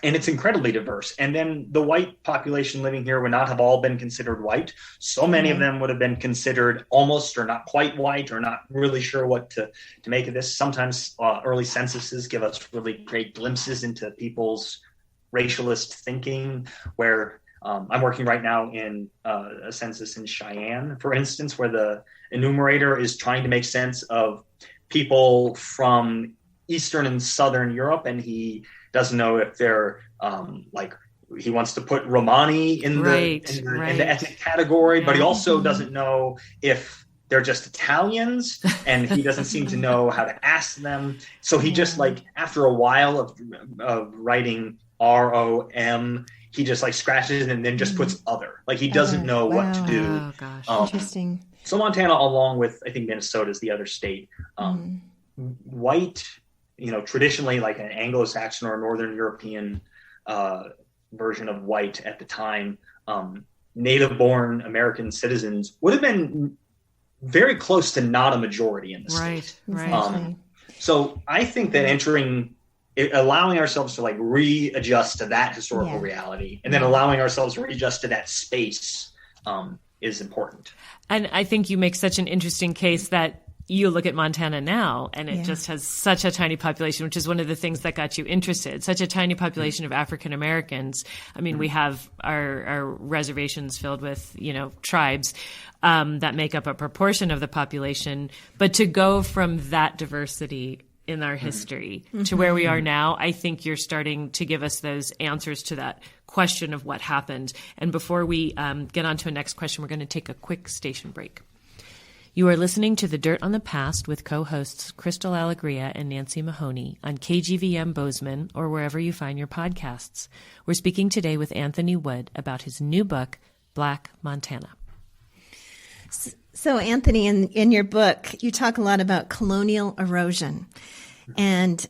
and it's incredibly diverse. And then the white population living here would not have all been considered white. So many of them would have been considered almost or not quite white, or not really sure what to make of this. Sometimes early censuses give us really great glimpses into people's racialist thinking, where I'm working right now in a census in Cheyenne, for instance, where the enumerator is trying to make sense of people from Eastern and Southern Europe, and he doesn't know if they're he wants to put Romani in the ethnic category, but he also doesn't know if they're just Italians, and he doesn't seem to know how to ask them. So he just after a while of writing ROM, he just scratches and then just puts other. He doesn't know what to do. Oh gosh, interesting. So Montana, along with I think Minnesota, is the other state. White, traditionally like an Anglo-Saxon or Northern European version of white at the time, native-born American citizens would have been very close to not a majority in the state. Right. So I think that allowing ourselves to readjust to that historical reality, and then allowing ourselves to readjust to that space is important. And I think you make such an interesting case that you look at Montana now, and it just has such a tiny population, which is one of the things that got you interested. Such a tiny population of African Americans. I mean, we have our reservations filled with, tribes that make up a proportion of the population. But to go from that diversity in our history to where we are now, I think you're starting to give us those answers to that question of what happened. And before we get on to a next question, we're going to take a quick station break. You are listening to The Dirt on the Past with co-hosts Crystal Alegria and Nancy Mahoney on KGVM Bozeman or wherever you find your podcasts. We're speaking today with Anthony Wood about his new book, Black Montana. So Anthony, in your book, you talk a lot about colonial erosion. And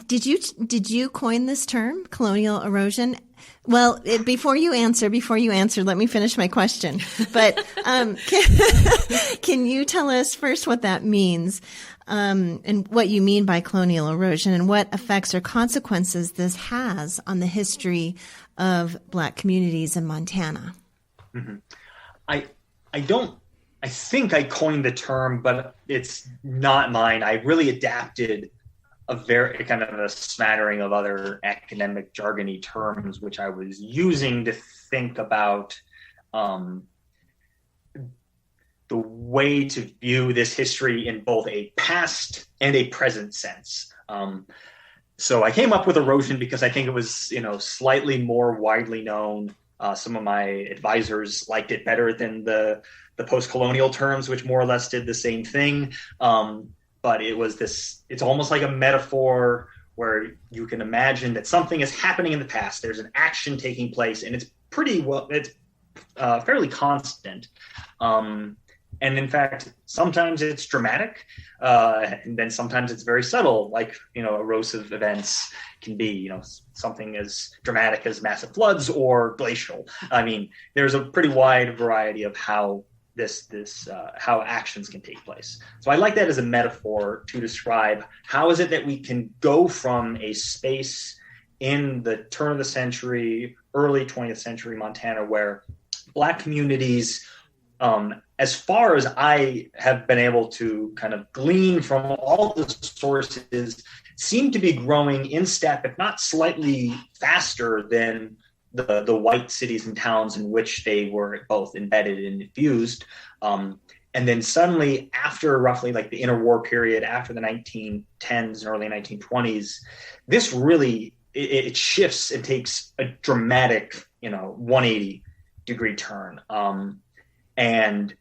did you coin this term, colonial erosion? Well, before you answer, let me finish my question. But can you tell us first what that means, and what you mean by colonial erosion, and what effects or consequences this has on the history of Black communities in Montana? Mm-hmm. I think I coined the term, but it's not mine. I really adapted a very kind of a smattering of other academic jargony terms, which I was using to think about the way to view this history in both a past and a present sense. So I came up with erosion because I think it was, slightly more widely known. Some of my advisors liked it better than the post-colonial terms, which more or less did the same thing. But it's almost like a metaphor where you can imagine that something is happening in the past. There's an action taking place, and it's fairly constant. And in fact, sometimes it's dramatic, and then sometimes it's very subtle, like, erosive events can be, something as dramatic as massive floods or glacial. I mean, there's a pretty wide variety of how how actions can take place. So I like that as a metaphor to describe how is it that we can go from a space in the turn of the century, early 20th century Montana, where Black communities, as far as I have been able to kind of glean from all the sources, seem to be growing in step, if not slightly faster than the white cities and towns in which they were both embedded and infused. And then suddenly, after roughly like the interwar period, after the 1910s and early 1920s, this really, it shifts and takes a dramatic, 180-degree turn. And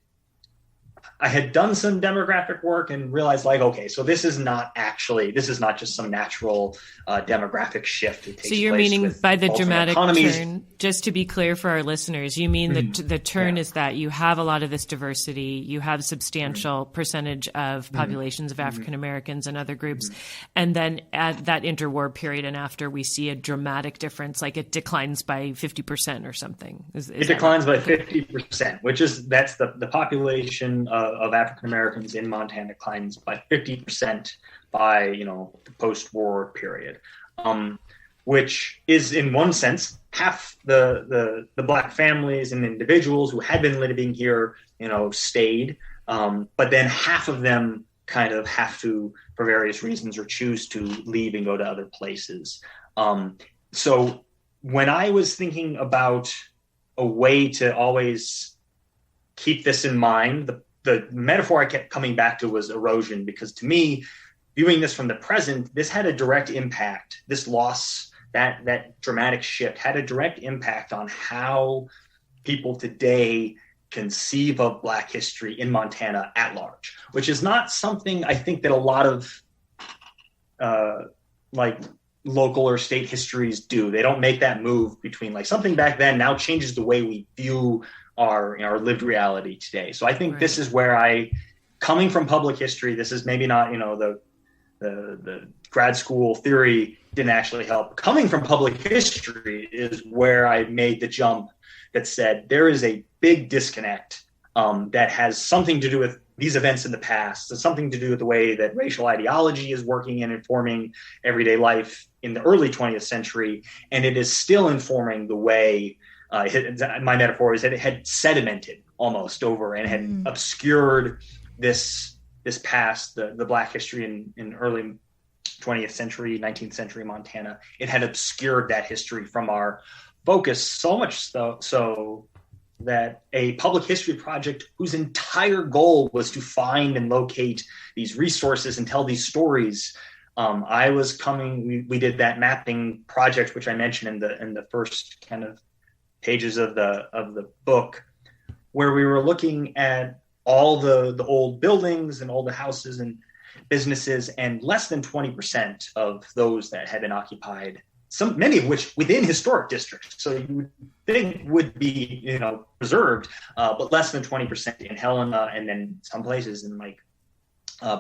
I had done some demographic work and realized okay, so this is not just some natural demographic shift. That takes so you're place meaning by the dramatic economies. Turn, just to be clear for our listeners, you mean the turn is that you have a lot of this diversity, you have substantial percentage of populations of African Americans and other groups, and then at that interwar period and after, we see a dramatic difference, like it declines by 50% or something. It declines by 50%, that's the population of African Americans in Montana declines by 50% by the post-war period, which is in one sense half the Black families and individuals who had been living here stayed, but then half of them kind of have to, for various reasons, or choose to leave and go to other places. So when I was thinking about a way to always keep this in mind, the metaphor I kept coming back to was erosion, because to me, viewing this from the present, this had a direct impact. This loss, that dramatic shift, had a direct impact on how people today conceive of Black history in Montana at large, which is not something I think that a lot of like local or state histories do. They don't make that move between like something back then now changes the way we view our lived reality today. So I think this is where coming from public history, this is maybe not, the grad school theory didn't actually help. Coming from public history is where I made the jump that said there is a big disconnect that has something to do with these events in the past. It's something to do with the way that racial ideology is working and informing everyday life in the early 20th century. And it is still informing the way, my metaphor is that it had sedimented almost over and had obscured this past, the Black history in early 20th century, 19th century Montana. It had obscured that history from our focus, so much so that a public history project whose entire goal was to find and locate these resources and tell these stories. We did that mapping project, which I mentioned in the first kind of pages of the book, where we were looking at all the old buildings and all the houses and businesses, and less than 20% of those that had been occupied, many of which within historic districts. So you would think would be, preserved, but less than 20% in Helena, and then some places in like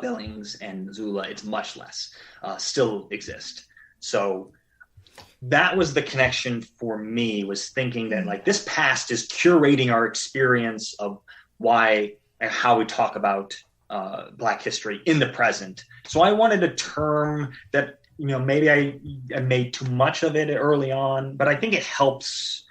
Billings and Missoula, it's much less, still exist. So that was the connection for me, was thinking that like this past is curating our experience of why and how we talk about Black history in the present. So I wanted a term that, maybe I made too much of it early on, but I think it helps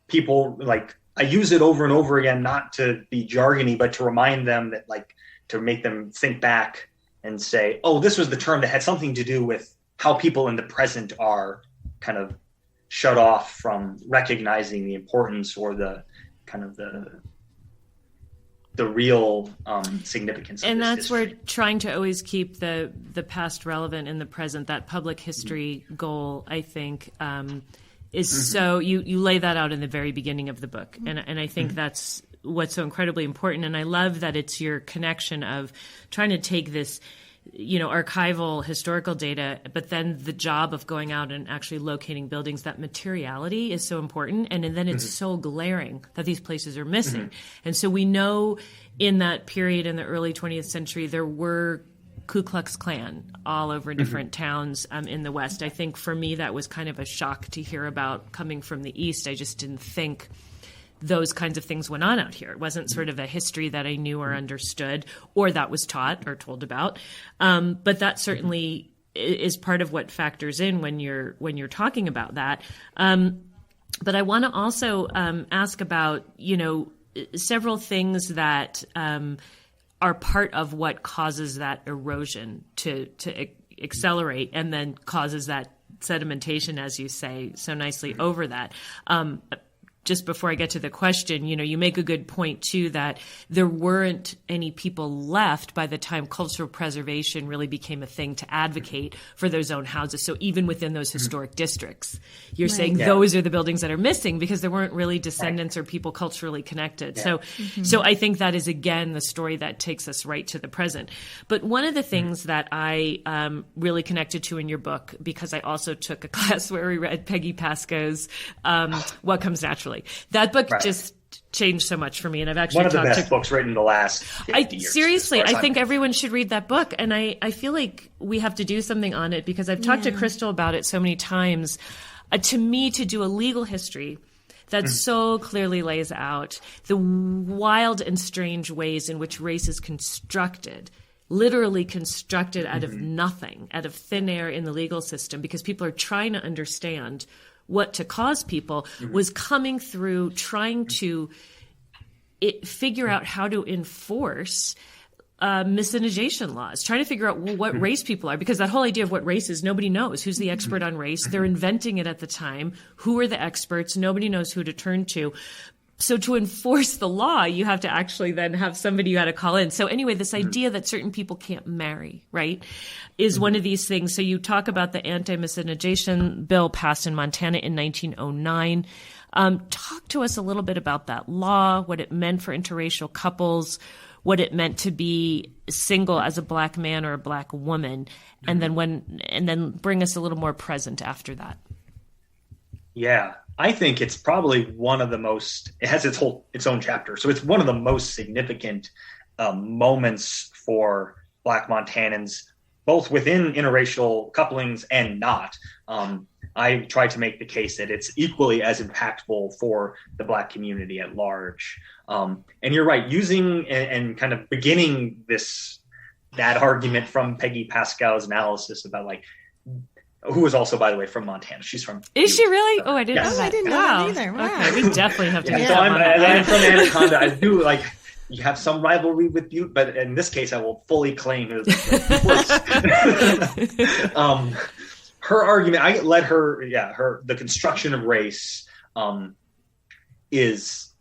people. Like I use it over and over again, not to be jargony, but to remind them that, like, to make them think back and say, oh, this was the term that had something to do with how people in the present are kind of shut off from recognizing the importance or the kind of the real significance of and this that's history. where trying to always keep the past relevant in the present, that public history goal, I think, is so you lay that out in the very beginning of the book, and I think that's what's so incredibly important. And I love that it's your connection of trying to take this archival historical data, but then the job of going out and actually locating buildings. That materiality is so important, and then it's so glaring that these places are missing. And so we know in that period in the early 20th century there were Ku Klux Klan all over different towns in the West. I think for me that was kind of a shock to hear about coming from the East. I just didn't think those kinds of things went on out here. It wasn't sort of a history that I knew or understood, or that was taught or told about. But that certainly is part of what factors in when you're talking about that. But I want to also ask about, several things that are part of what causes that erosion to accelerate, and then causes that sedimentation, as you say so nicely, over that. Just before I get to the question, you make a good point too, that there weren't any people left by the time cultural preservation really became a thing to advocate for those own houses. So even within those historic districts, you're saying those are the buildings that are missing because there weren't really descendants or people culturally connected. Yeah. So I think that is, again, the story that takes us right to the present. But one of the things that I really connected to in your book, because I also took a class where we read Peggy Pasco's What Comes Naturally. That book just changed so much for me, and I've actually one of the best books written in the last 50 years. Seriously, I think everyone should read that book, and I feel like we have to do something on it, because I've talked to Crystal about it so many times. To me, to do a legal history that so clearly lays out the wild and strange ways in which race is constructed, literally constructed out of nothing, out of thin air in the legal system, because people are trying to understand what to cause people, was coming through trying to figure out how to enforce miscegenation laws, trying to figure out what race people are, because that whole idea of what race is, nobody knows who's the expert on race. They're inventing it at the time. Who are the experts? Nobody knows who to turn to. So to enforce the law, you have to actually then have somebody you got to call in. So anyway, this idea that certain people can't marry, right, is one of these things. So you talk about the anti-miscegenation bill passed in Montana in 1909. Talk to us a little bit about that law, what it meant for interracial couples, what it meant to be single as a Black man or a Black woman, and then bring us a little more present after that. Yeah, I think it's probably one of the most, it has its own chapter. So it's one of the most significant moments for Black Montanans, both within interracial couplings and not. I try to make the case that it's equally as impactful for the Black community at large. And you're right, using and kind of beginning that argument from Peggy Pascal's analysis about like, who is also, by the way, from Montana. She's from. Is she really? Oh, I didn't know that. I didn't know that either. Wow. Okay, we definitely have to get so on that. I'm from Anaconda. I do like, you have some rivalry with Butte, but in this case, I will fully claim it was her argument. I let her, the construction of race is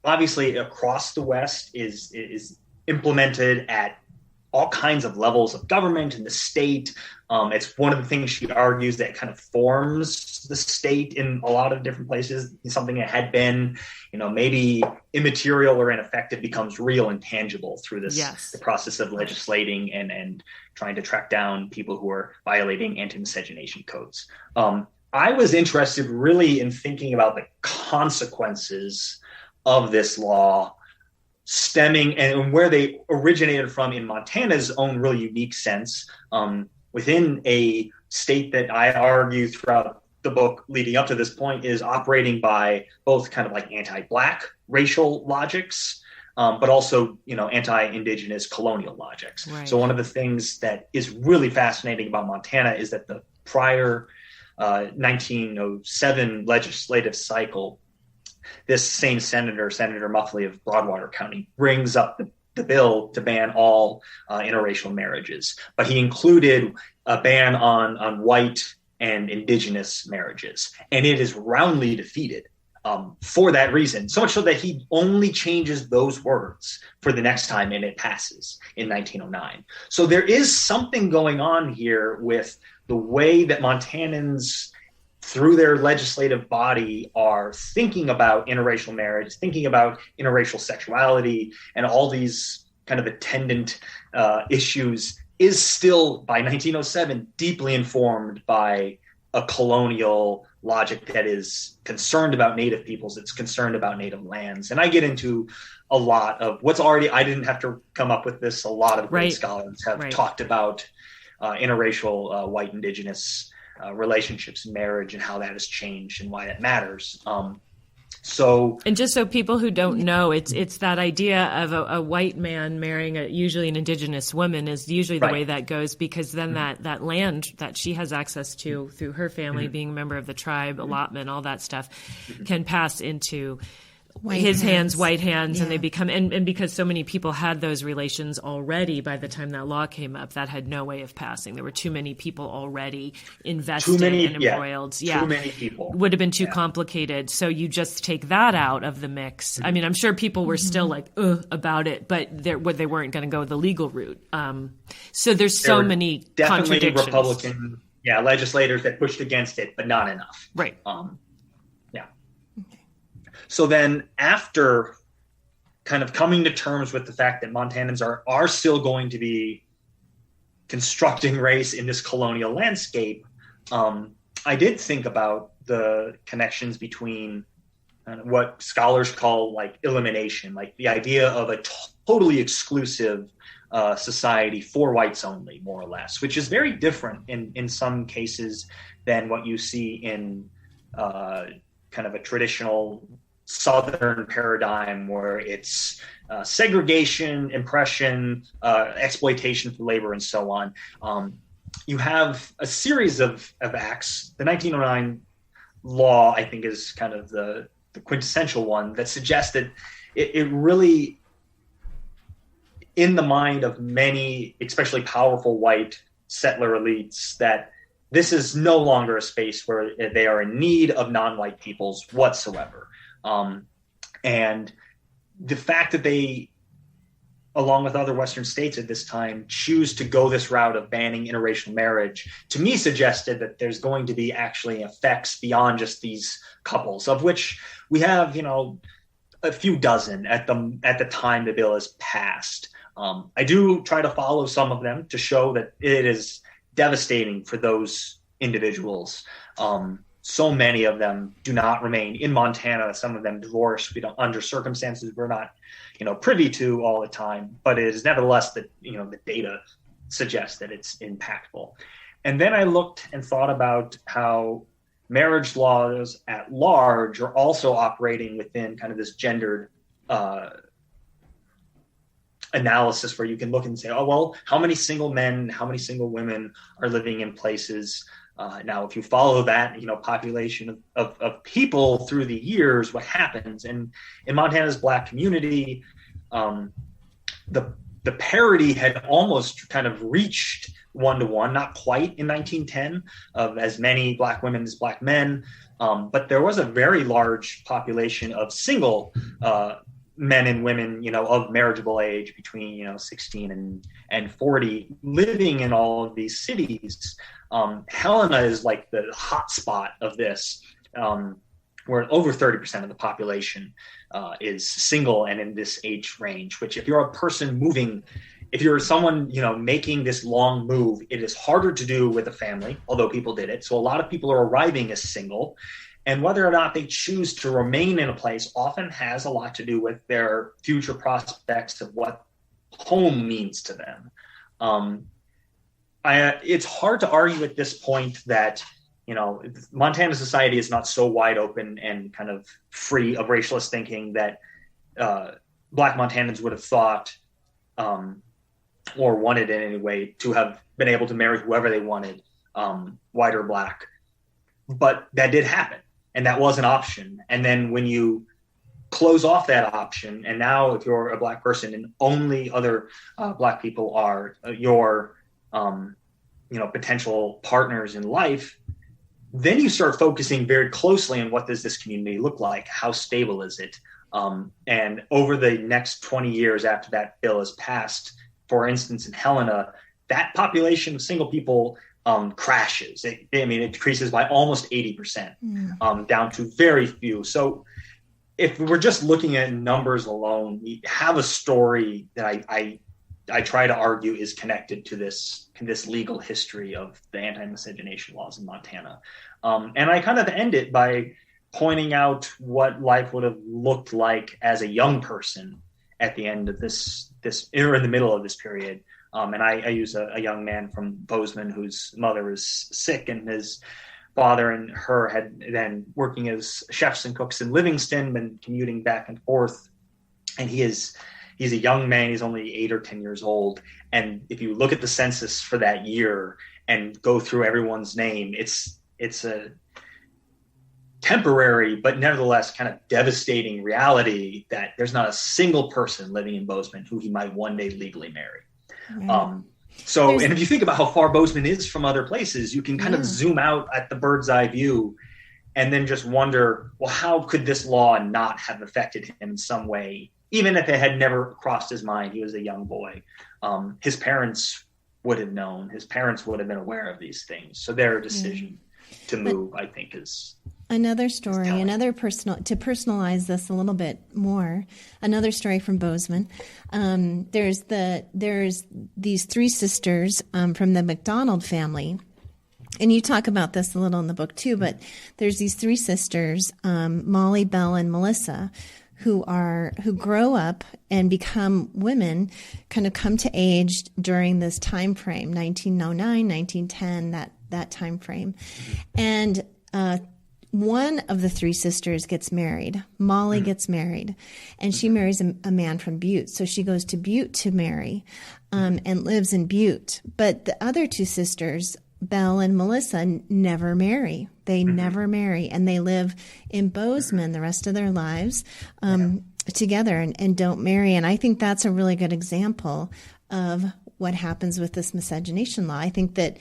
obviously across the West is implemented at all kinds of levels of government and the state. It's one of the things she argues that kind of forms the state in a lot of different places. Something that had been, maybe immaterial or ineffective becomes real and tangible through the process of legislating and trying to track down people who are violating anti-miscegenation codes. I was interested really in thinking about the consequences of this law stemming and where they originated from in Montana's own really unique sense, within a state that I argue throughout the book leading up to this point is operating by both kind of like anti-Black racial logics, but also, anti-Indigenous colonial logics. Right. So one of the things that is really fascinating about Montana is that the prior 1907 legislative cycle, this same Senator Muffley of Broadwater County, brings up the bill to ban all interracial marriages, but he included a ban on white and Indigenous marriages, and it is roundly defeated for that reason. So much so that he only changes those words for the next time, and it passes in 1909. So there is something going on here with the way that Montanans, through their legislative body, are thinking about interracial marriage, thinking about interracial sexuality, and all these kind of attendant issues, is still, by 1907, deeply informed by a colonial logic that is concerned about Native peoples, it's concerned about Native lands. And I get into a lot of what's already, I didn't have to come up with this, a lot of great scholars have talked about interracial white Indigenous relationships and marriage and how that has changed and why that matters. And just so people who don't know, it's that idea of a white man marrying usually an Indigenous woman is usually the way that goes, because then that land that she has access to through her family, being a member of the tribe, allotment, all that stuff, can pass into white hands, and they become, and because so many people had those relations already by the time that law came up, that had no way of passing. There were too many people already invested and embroiled. Too many people. Would have been too complicated. So you just take that out of the mix. I mean, I'm sure people were still like, about it, but they weren't going to go the legal route. So there's so many contradictions. Republican legislators that pushed against it, but not enough. Right. So then after kind of coming to terms with the fact that Montanans are still going to be constructing race in this colonial landscape, I did think about the connections between what scholars call like elimination, like the idea of a totally exclusive society for whites only, more or less, which is very different in some cases than what you see in kind of a traditional Southern paradigm where it's segregation, oppression, exploitation for labor, and so on. You have a series of acts. The 1909 law, I think, is kind of the quintessential one that suggests that it really in the mind of many, especially powerful white settler elites, that this is no longer a space where they are in need of non-white peoples whatsoever. And the fact that they, along with other Western states at this time, choose to go this route of banning interracial marriage, to me suggested that there's going to be actually effects beyond just these couples, of which we have, a few dozen at the time the bill is passed. I do try to follow some of them to show that it is devastating for those individuals. So many of them do not remain in Montana. Some of them divorced, under circumstances we're not, privy to all the time. But it is nevertheless that, the data suggests that it's impactful. And then I looked and thought about how marriage laws at large are also operating within kind of this gendered analysis, where you can look and say, oh, well, how many single men, how many single women are living in places? Now, if you follow that, population of people through the years, what happens? And in Montana's Black community, the parity had almost kind of reached 1-to-1, not quite in 1910, of as many Black women as Black men. But there was a very large population of single men and women, of marriageable age between, 16 and 40, living in all of these cities. Helena is like the hot spot of this, where over 30% of the population is single and in this age range, which if you're a person moving, if you're someone, making this long move, it is harder to do with a family, although people did it. So a lot of people are arriving as single. And whether or not they choose to remain in a place often has a lot to do with their future prospects of what home means to them. It's hard to argue at this point that, Montana society is not so wide open and kind of free of racialist thinking that Black Montanans would have thought or wanted in any way to have been able to marry whoever they wanted, white or Black. But that did happen. And that was an option. And then when you close off that option, and now if you're a Black person and only other Black people are your, potential partners in life, then you start focusing very closely on what does this community look like? How stable is it? And over the next 20 years after that bill is passed, for instance, in Helena, that population of single people crashes. It decreases by almost 80%, down to very few. So if we're just looking at numbers alone, we have a story that I try to argue is connected to this legal history of the anti-miscegenation laws in Montana. And I kind of end it by pointing out what life would have looked like as a young person at the end of this or in the middle of this period. And I use a young man from Bozeman whose mother was sick, and his father and her had then working as chefs and cooks in Livingston, been commuting back and forth. And he's a young man. He's only 8 or 10 years old. And if you look at the census for that year and go through everyone's name, it's a temporary, but nevertheless kind of devastating reality that there's not a single person living in Bozeman who he might one day legally marry. Right. And if you think about how far Bozeman is from other places, you can kind of zoom out at the bird's eye view and then just wonder, well, how could this law not have affected him in some way? Even if it had never crossed his mind, he was a young boy. His parents would have known. His parents would have been aware of these things. So their decision to move, I think, is another story. To personalize this a little bit more. Another story from Bozeman. There's these 3 sisters from the McDonald family. And you talk about this a little in the book too, but there's these 3 sisters, Molly, Belle, and Melissa, who grow up and become women, kind of come to age during this time frame, 1909, 1910, that time frame. And one of the 3 sisters gets married. Molly gets married, and she marries a man from Butte. So she goes to Butte to marry and lives in Butte. But the other 2 sisters, Belle and Melissa, never marry. They never marry, and they live in Bozeman the rest of their lives. together and don't marry. And I think that's a really good example of what happens with this miscegenation law. I think that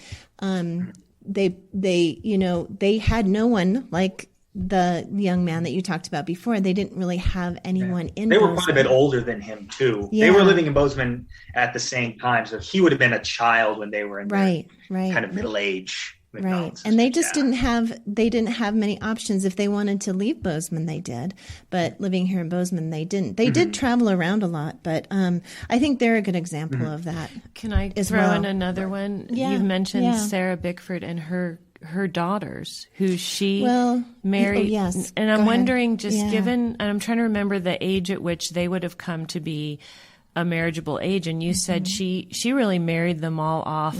they had no one like the young man that you talked about before. They didn't really have anyone in They were Bozeman. quite a bit older than him too. Yeah. They were living in Bozeman at the same time, so he would have been a child when they were in right kind of middle age. Right. And they just didn't have many options. If they wanted to leave Bozeman, they did. But living here in Bozeman, they didn't. They did travel around a lot, but I think they're a good example of that. Can I throw in another one? Yeah. You've mentioned Sarah Bickford and her daughters, who she married. Oh, yes. And I'm wondering, given, and I'm trying to remember the age at which they would have come to be a marriageable age, and you said she really married them all off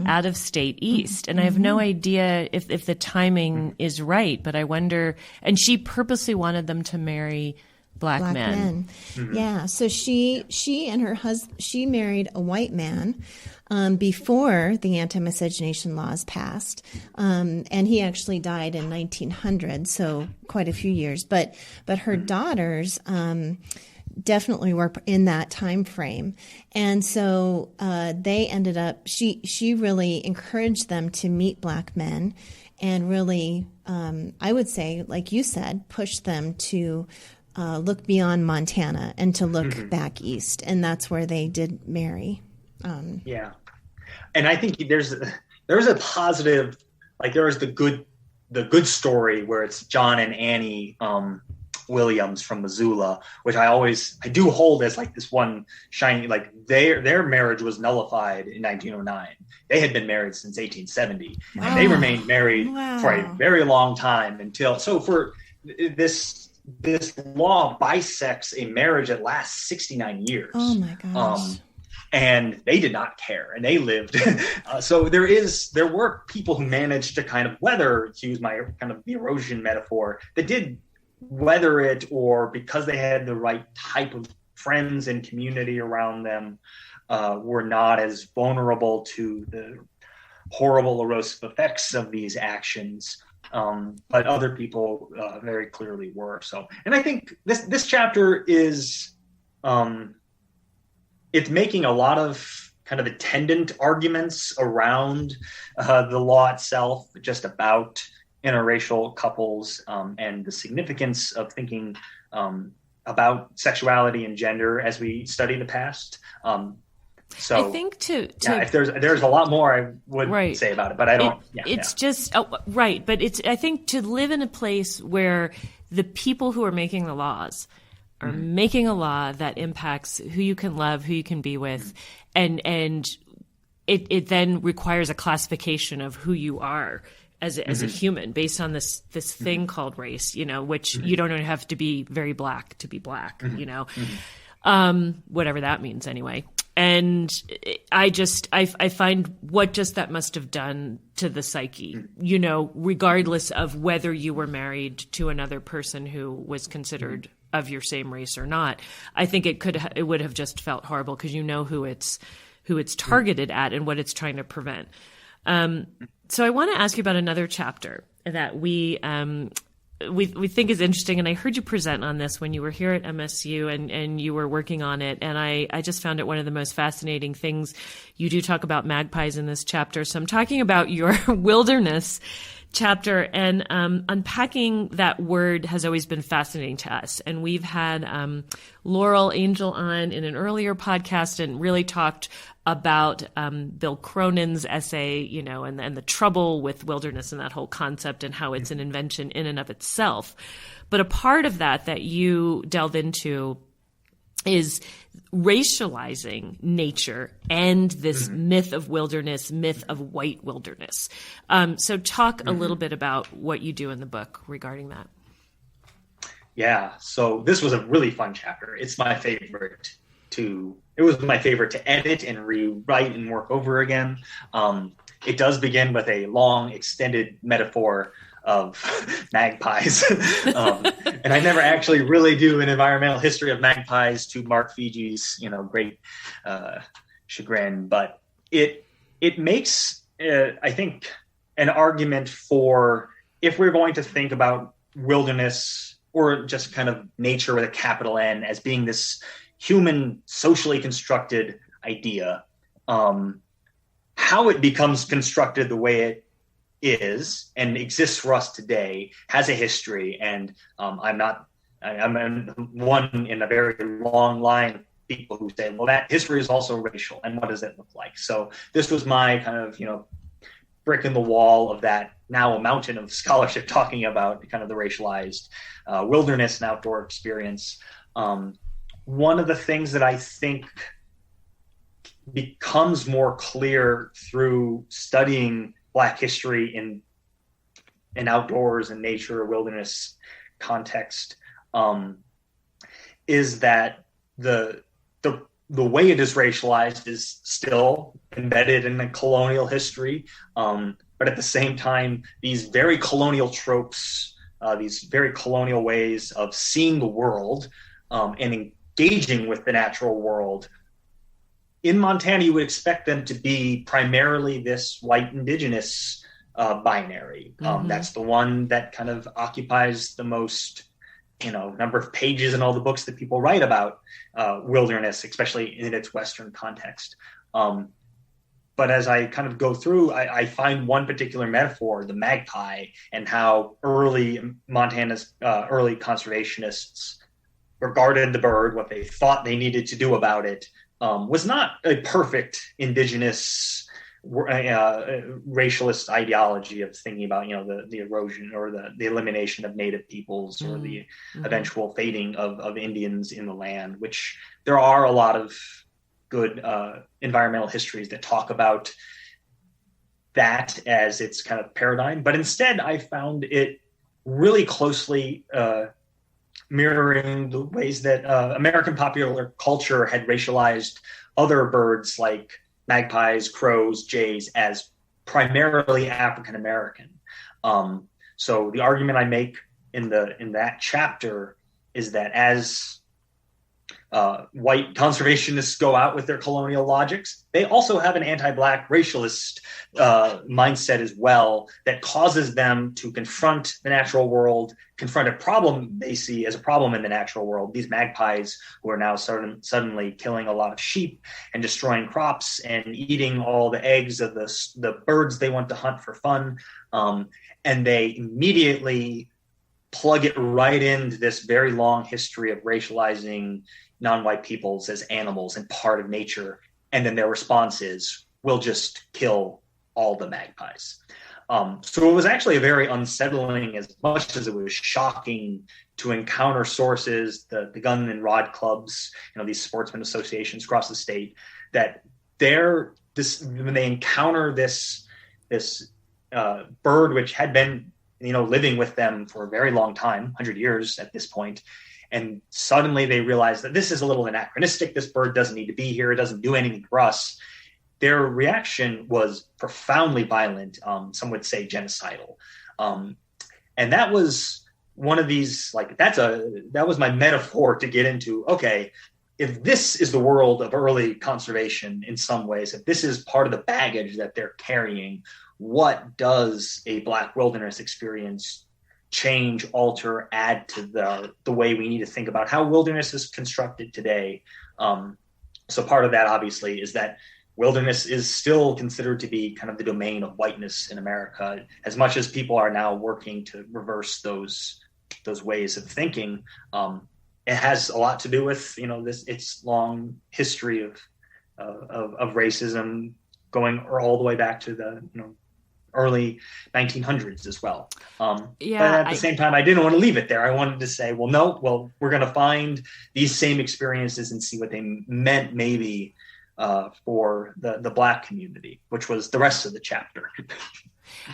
out of state east, and I have no idea if the timing is right, but I wonder, and she purposely wanted them to marry black men. Yeah, so she and her husband, she married a white man before the anti-miscegenation laws passed, and he actually died in 1900, so quite a few years, but her daughters definitely were in that time frame. And so they ended up, she really encouraged them to meet black men and really, I would say, like you said, push them to look beyond Montana and to look back east. And that's where they did marry. Yeah. And I think there's a positive, like there was the good story where it's John and Annie Williams from Missoula, which I do hold as like this one shiny, like their marriage was nullified in 1909. They had been married since 1870, and they remained married for a very long time for this law bisects a marriage that lasts 69 years. Oh my gosh. And they did not care, and they lived. So there were people who managed to kind of weather, to use my kind of the erosion metaphor, that did weather it, or because they had the right type of friends and community around them, were not as vulnerable to the horrible erosive effects of these actions. But other people very clearly were. So, and I think this chapter is, it's making a lot of kind of attendant arguments around the law itself, just about interracial couples and the significance of thinking about sexuality and gender as we study the past. So I think if there's a lot more I would say about it, but I don't. But I think to live in a place where the people who are making the laws are making a law that impacts who you can love, who you can be with, and it then requires a classification of who you are as a human based on this thing called race, which you don't even have to be very black to be black, whatever that means anyway. And I find what just that must have done to the psyche, regardless of whether you were married to another person who was considered of your same race or not. I think it would have just felt horrible because who it's targeted at and what it's trying to prevent. So I want to ask you about another chapter that we think is interesting, and I heard you present on this when you were here at MSU and you were working on it, and I just found it one of the most fascinating things. You do talk about magpies in this chapter, so I'm talking about your wilderness chapter, and unpacking that word has always been fascinating to us. And we've had Laurel Angel on in an earlier podcast and really talked about Bill Cronin's essay, and the trouble with wilderness and that whole concept and how it's an invention in and of itself. But a part of that you delve into is racializing nature and this myth of wilderness, myth of white wilderness. So talk a little bit about what you do in the book regarding that. Yeah, so this was a really fun chapter. It was my favorite to edit and rewrite and work over again. It does begin with a long, extended metaphor of magpies. And I never actually really do an environmental history of magpies, to Mark Fiji's, great chagrin. But it makes, I think, an argument for, if we're going to think about wilderness or just kind of nature with a capital N as being this human, socially constructed idea. How it becomes constructed the way it is and exists for us today has a history, and I'm one in a very long line of people who say, well, that history is also racial, and what does it look like? So this was my kind of, brick in the wall of that, now a mountain of scholarship talking about kind of the racialized wilderness and outdoor experience. One of the things that I think becomes more clear through studying Black history in outdoors and nature, wilderness context, is that the way it is racialized is still embedded in the colonial history, but at the same time, these very colonial tropes, these very colonial ways of seeing the world and engaging with the natural world. In Montana, you would expect them to be primarily this white indigenous binary. That's the one that kind of occupies the most, number of pages in all the books that people write about wilderness, especially in its Western context. But as I kind of go through, I find one particular metaphor, the magpie, and how early Montana's early conservationists regarded the bird, what they thought they needed to do about it, was not a perfect indigenous racialist ideology of thinking about, the erosion or the elimination of native peoples or the eventual fading of Indians in the land, which there are a lot of good environmental histories that talk about that as its kind of paradigm. But instead, I found it really closely mirroring the ways that American popular culture had racialized other birds like magpies, crows, jays as primarily African American. So the argument I make in that chapter is that as white conservationists go out with their colonial logics, they also have an anti-Black racialist mindset as well that causes them to confront the natural world, confront a problem they see as a problem in the natural world. These magpies who are now suddenly killing a lot of sheep and destroying crops and eating all the eggs of the birds they want to hunt for fun. And they immediately plug it right into this very long history of racializing non-white peoples as animals and part of nature. And then their response is, we'll just kill all the magpies. So it was actually a very unsettling, as much as it was shocking, to encounter sources, the gun and rod clubs, these sportsmen associations across the state, that when they encounter this bird, which had been living with them for a very long time, 100 years at this point, and suddenly they realize that this is a little anachronistic. This bird doesn't need to be here. It doesn't do anything for us. Their reaction was profoundly violent. Some would say genocidal. And that was one of these, that was my metaphor to get into, okay, if this is the world of early conservation in some ways, if this is part of the baggage that they're carrying, what does a Black wilderness experience change, alter, add to the way we need to think about how wilderness is constructed today? So part of that, obviously, is that wilderness is still considered to be kind of the domain of whiteness in America, as much as people are now working to reverse those ways of thinking. It has a lot to do with its long history of racism, going all the way back to the early 1900s as well. But at the same time, I didn't want to leave it there. I wanted to say, we're going to find these same experiences and see what they meant maybe for the Black community, which was the rest of the chapter.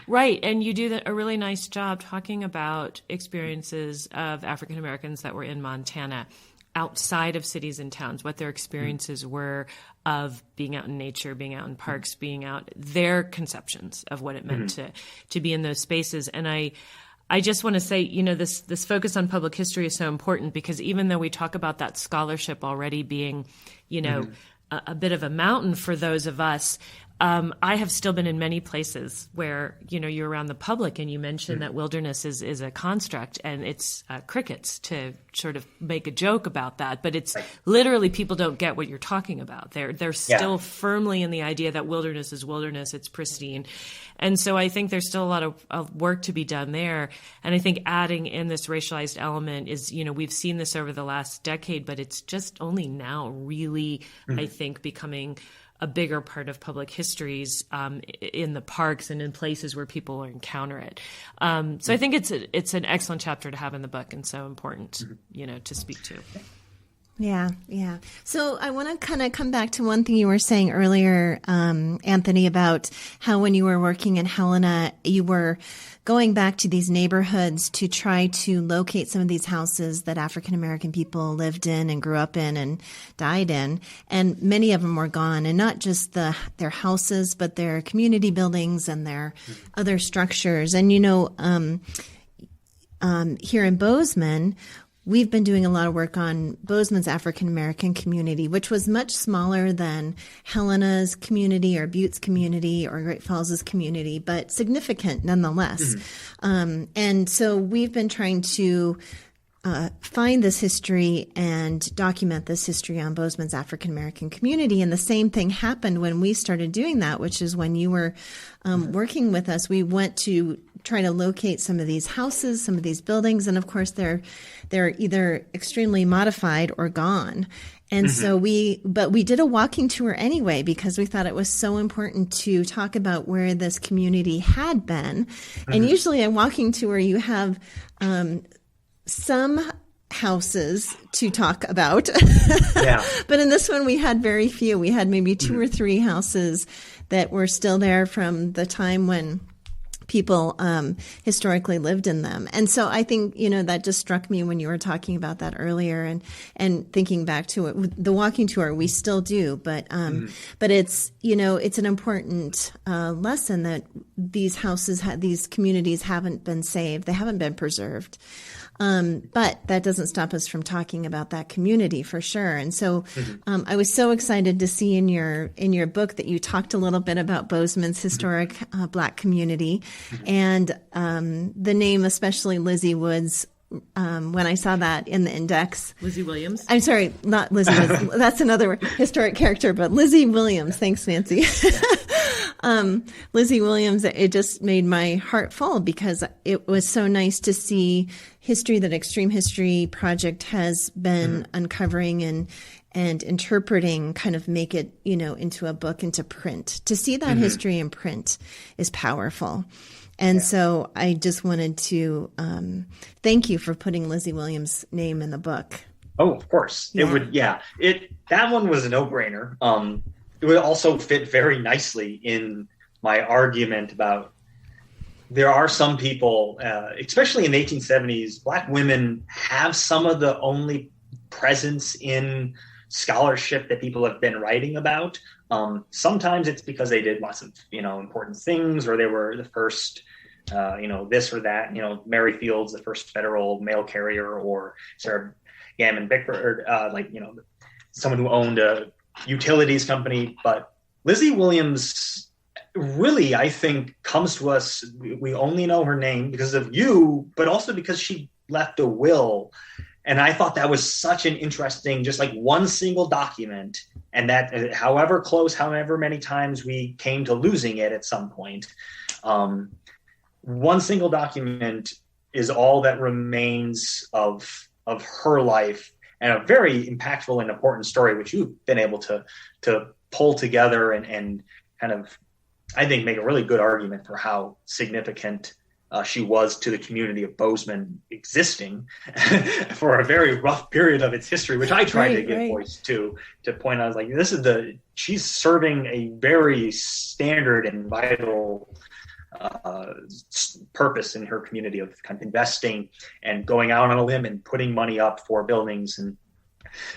Right. And you do a really nice job talking about experiences of African Americans that were in Montana outside of cities and towns, what their experiences were of being out in nature, being out in parks, being out, their conceptions of what it meant to be in those spaces. And I just want to say, this focus on public history is so important, because even though we talk about that scholarship already being, a bit of a mountain for those of us, I have still been in many places where, you're around the public and you mentioned that wilderness is a construct, and it's crickets to sort of make a joke about that. But it's literally, people don't get what you're talking about. They're still firmly in the idea that wilderness is wilderness. It's pristine. And so I think there's still a lot of work to be done there. And I think adding in this racialized element is, we've seen this over the last decade, but it's just only now really, I think, becoming a bigger part of public histories in the parks and in places where people encounter it. So I think it's an excellent chapter to have in the book, and so important, to speak to. Yeah. So I want to kind of come back to one thing you were saying earlier, Anthony, about how when you were working in Helena, you were going back to these neighborhoods to try to locate some of these houses that African-American people lived in and grew up in and died in. And many of them were gone, and not just their houses, but their community buildings and their other structures. And, here in Bozeman, we've been doing a lot of work on Bozeman's African-American community, which was much smaller than Helena's community or Butte's community or Great Falls' community, but significant nonetheless. And so we've been trying to find this history and document this history on Bozeman's African-American community. And the same thing happened when we started doing that, which is when you were working with us. We went to try to locate some of these houses, some of these buildings, and of course they're either extremely modified or gone. And so we did a walking tour anyway, because we thought it was so important to talk about where this community had been. And usually a walking tour, you have some houses to talk about. But in this one, we had very few. We had maybe 2 or 3 houses that were still there from the time when people historically lived in them. And so I think, that just struck me when you were talking about that earlier, and thinking back to it, the walking tour, we still do, but it's, it's an important lesson that these houses, these communities haven't been saved. They haven't been preserved. But that doesn't stop us from talking about that community for sure. And so, I was so excited to see in your book that you talked a little bit about Bozeman's historic Black community, and the name, especially Lizzie Woods. When I saw that in the index, Lizzie Williams. I'm sorry, not Lizzie Woods. That's another historic character, but Lizzie Williams. Thanks, Nancy. Lizzie Williams, it just made my heart full, because it was so nice to see history that Extreme History Project has been uncovering and interpreting, kind of make it, into a book, into print. To see that history in print is powerful. And so I just wanted to thank you for putting Lizzie Williams' name in the book. Oh, of course. It would. That one was a no-brainer. It would also fit very nicely in my argument about there are some people, especially in the 1870s, Black women have some of the only presence in scholarship that people have been writing about. Sometimes it's because they did lots of, important things, or they were the first, this or that. Mary Fields, the first federal mail carrier, or Sarah Gammon Bickford, someone who owned a utilities company. But Lizzie Williams really, I think, comes to us. We only know her name because of you, but also because she left a will. And I thought that was such an interesting, just like one single document, and that however close, however many times we came to losing it at some point, one single document is all that remains of her life, and a very impactful and important story, which you've been able to pull together and kind of, I think, make a really good argument for how significant she was to the community of Bozeman existing for a very rough period of its history, which I tried to give voice to point out, like, she's serving a very standard and vital purpose in her community of kind of investing and going out on a limb and putting money up for buildings and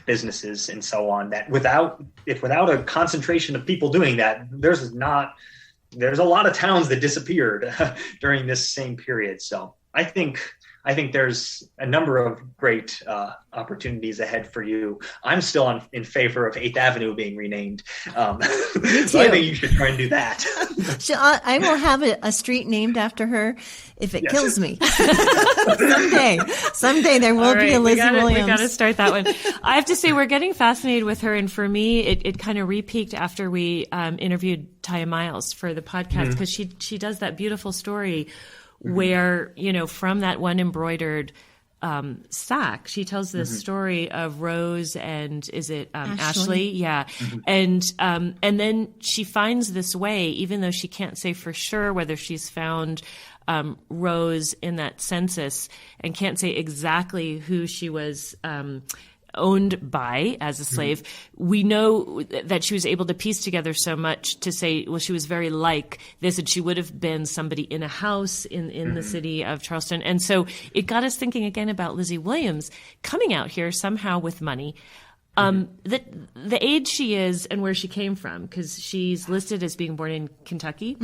businesses and so on, that without a concentration of people doing that, there's a lot of towns that disappeared during this same period. So I think I think there's a number of great opportunities ahead for you. I'm still in favor of 8th Avenue being renamed. Me too. So I think you should try and do that. I will have a street named after her if it kills me. Someday there will be a Lizzie Williams. We got to start that one. I have to say, we're getting fascinated with her. And for me, it kind of repeaked after we interviewed Taya Miles for the podcast, because she does that beautiful story where, from that one embroidered sack, she tells this story of Rose and is it Ashley? Yeah. And then she finds this way, even though she can't say for sure whether she's found Rose in that census and can't say exactly who she was owned by as a slave. We know that she was able to piece together so much to say, well, she was very like this, and she would have been somebody in a house in the city of Charleston. And so it got us thinking again about Lizzie Williams coming out here somehow with money. The age she is and where she came from, because she's listed as being born in Kentucky,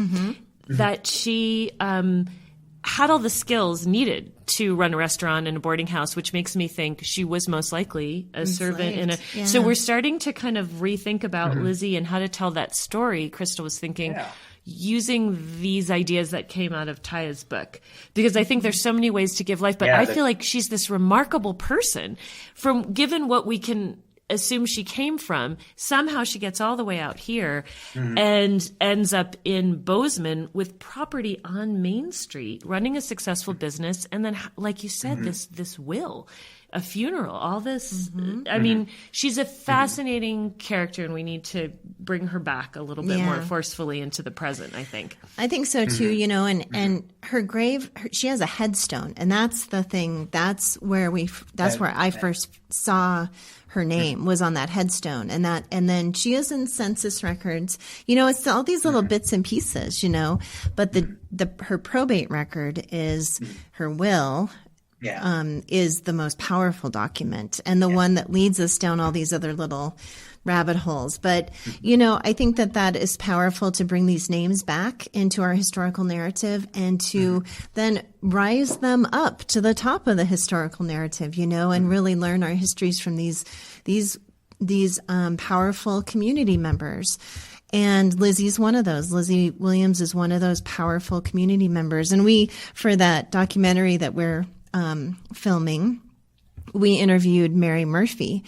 that she had all the skills needed to run a restaurant and a boarding house, which makes me think she was most likely a servant in a. Yeah. So we're starting to kind of rethink about Lizzie and how to tell that story. Crystal was thinking using these ideas that came out of Taya's book, because I think there's so many ways to give life, but I feel like she's this remarkable person from given what we can assume she came from. Somehow she gets all the way out here and ends up in Bozeman with property on Main Street, running a successful business. And then, like you said, this will, a funeral, all this. I mean, she's a fascinating character, and we need to bring her back a little bit more forcefully into the present, I think. I think so too, and her grave, she has a headstone, and that's the thing. That's where I first saw her name, was on that headstone, and then she is in census records. It's all these little bits and pieces, but her probate record is her will. Is the most powerful document, and the one that leads us down all these other little rabbit holes. But, I think that is powerful to bring these names back into our historical narrative and to then rise them up to the top of the historical narrative, and really learn our histories from these powerful community members. And Lizzie's one of those. Lizzie Williams is one of those powerful community members. And we, for that documentary that we're filming, we interviewed Mary Murphy,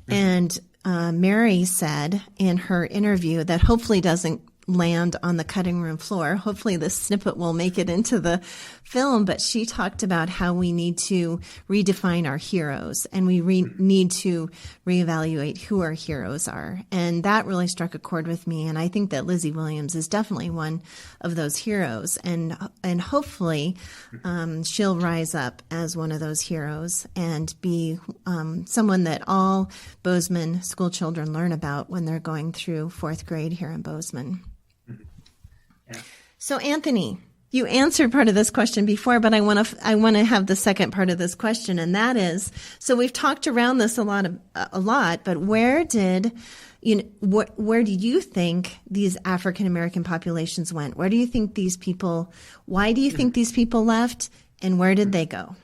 and Mary said in her interview that hopefully doesn't land on the cutting room floor. Hopefully this snippet will make it into the film, but she talked about how we need to redefine our heroes, and we need to reevaluate who our heroes are. And that really struck a chord with me. And I think that Lizzie Williams is definitely one of those heroes, and hopefully she'll rise up as one of those heroes and be someone that all Bozeman school children learn about when they're going through 4th grade here in Bozeman. So, Anthony, you answered part of this question before, but I want to have the second part of this question, and that is: so we've talked around this a lot, but where do you think these African American populations went? Where do you think these people? Why do you think these people left, and where did they go?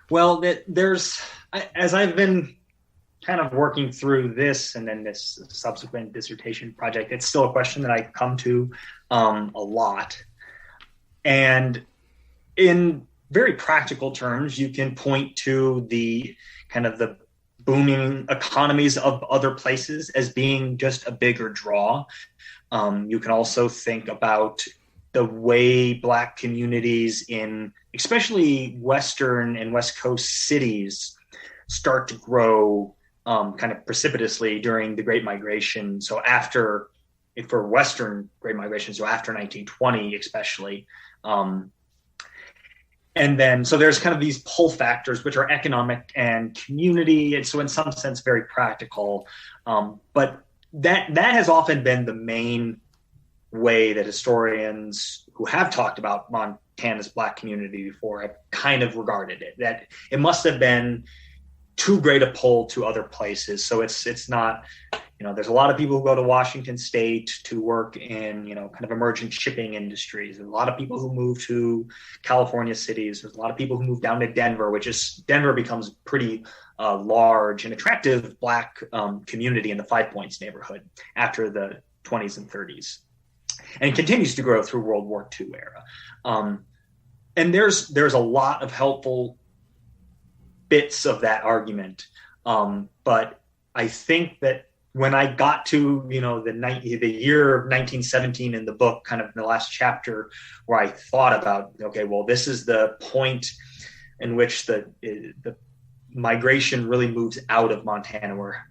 Well, as I've been kind of working through this and then this subsequent dissertation project, it's still a question that I come to a lot. And in very practical terms, you can point to the kind of the booming economies of other places as being just a bigger draw. You can also think about the way Black communities in especially Western and West Coast cities start to grow kind of precipitously during the Great Migration. So for Western Great Migration, so after 1920 especially. And then, so there's kind of these pull factors, which are economic and community. And so in some sense, very practical. But that has often been the main way that historians who have talked about Montana's Black community before have kind of regarded it, that it must have been too great a pull to other places. So it's not, there's a lot of people who go to Washington State to work in, kind of emergent shipping industries. There's a lot of people who move to California cities. There's a lot of people who move down to Denver, Denver becomes pretty large and attractive Black community in the Five Points neighborhood after the 20s and 30s, and continues to grow through World War II era. And there's a lot of helpful bits of that argument, but I think that when I got to the year of 1917 in the book, kind of in the last chapter, where I thought about, okay, well, this is the point in which the migration really moves out of Montana, where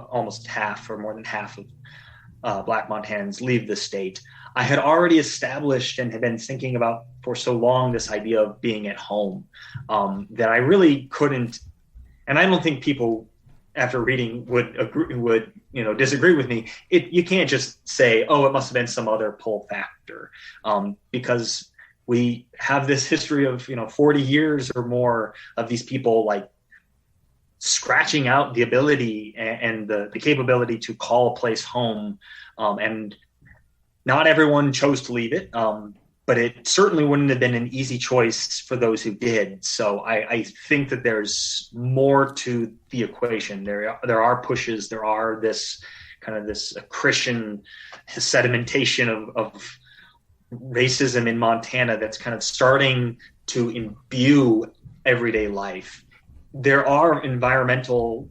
almost half or more than half of Black Montanans leave the state. I had already established and had been thinking about for so long this idea of being at home, that I really couldn't, and I don't think people after reading would disagree with me. You can't just say, oh, it must have been some other pull factor, because we have this history of 40 years or more of these people like scratching out the ability and the capability to call a place home, and not everyone chose to leave it, but it certainly wouldn't have been an easy choice for those who did. So I think that there's more to the equation. There are pushes. There are this Christian sedimentation of racism in Montana that's kind of starting to imbue everyday life. There are environmental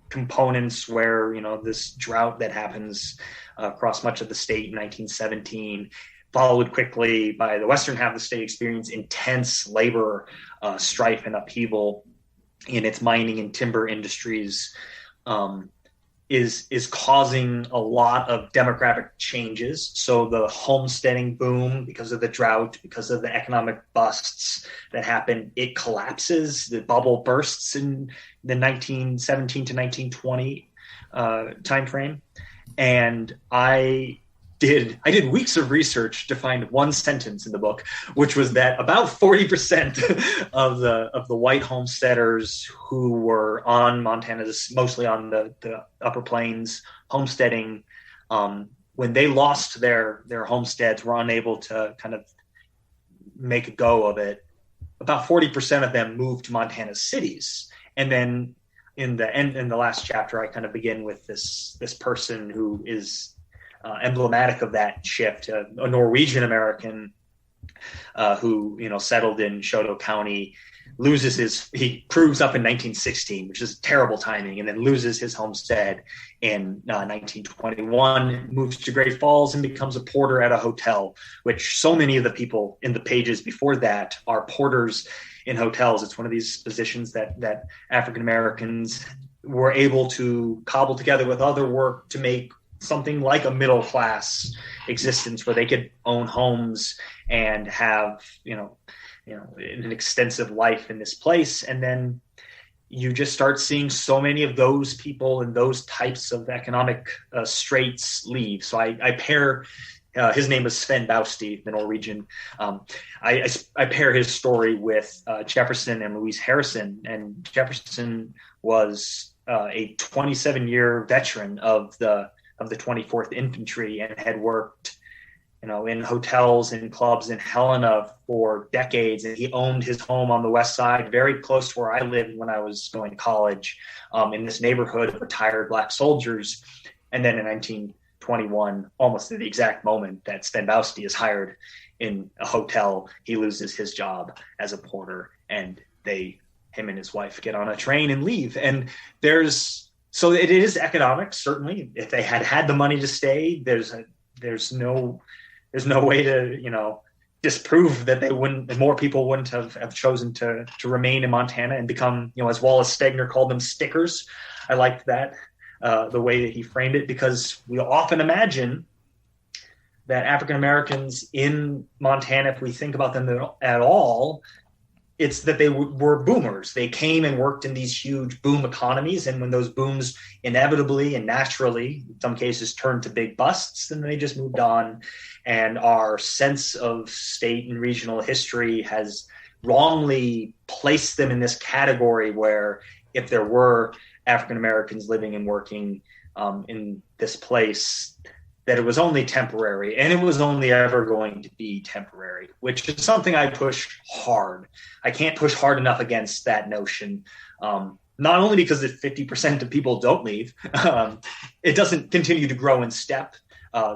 components where, this drought that happens across much of the state in 1917, followed quickly by the western half of the state, experience intense labor strife and upheaval in its mining and timber industries, is causing a lot of demographic changes. So the homesteading boom, because of the drought, because of the economic busts that happen, it collapses. The bubble bursts in the 1917 to 1920 timeframe. And I did weeks of research to find one sentence in the book, which was that about 40% of the white homesteaders who were on Montana's, mostly on the upper plains, homesteading, when they lost their homesteads, were unable to kind of make a go of it. About 40% of them moved to Montana's cities. And then in the last chapter, I kind of begin with this person who is emblematic of that shift, a Norwegian American who settled in Choteau County, he proves up in 1916, which is terrible timing, and then loses his homestead in 1921, moves to Great Falls and becomes a porter at a hotel, which so many of the people in the pages before that are porters in hotels. It's one of these positions that African Americans were able to cobble together with other work to make something like a middle class existence, where they could own homes and have an extensive life in this place. And then you just start seeing so many of those people and those types of economic straits leave. So I pair his name is Sven Bausti, the Norwegian. I pair his story with Jefferson and Louise Harrison. And Jefferson was a 27-year veteran of the 24th Infantry and had worked, in hotels and clubs in Helena for decades. And he owned his home on the west side, very close to where I lived when I was going to college, in this neighborhood of retired Black soldiers. And then in 1921, almost at the exact moment that Sven Bausti is hired in a hotel, he loses his job as a porter, and him and his wife get on a train and leave. And so it is economic, certainly. If they had the money to stay, there's no way to disprove that more people wouldn't have chosen to remain in Montana and become, as Wallace Stegner called them, stickers. I liked that, the way that he framed it, because we often imagine that African Americans in Montana, if we think about them at all, it's that they were boomers. They came and worked in these huge boom economies. And when those booms inevitably and naturally, in some cases, turned to big busts, then they just moved on. And our sense of state and regional history has wrongly placed them in this category where if there were African Americans living and working in this place, that it was only temporary, and it was only ever going to be temporary, which is something I push hard. I can't push hard enough against that notion. Not only because if 50% of people don't leave, it doesn't continue to grow in step.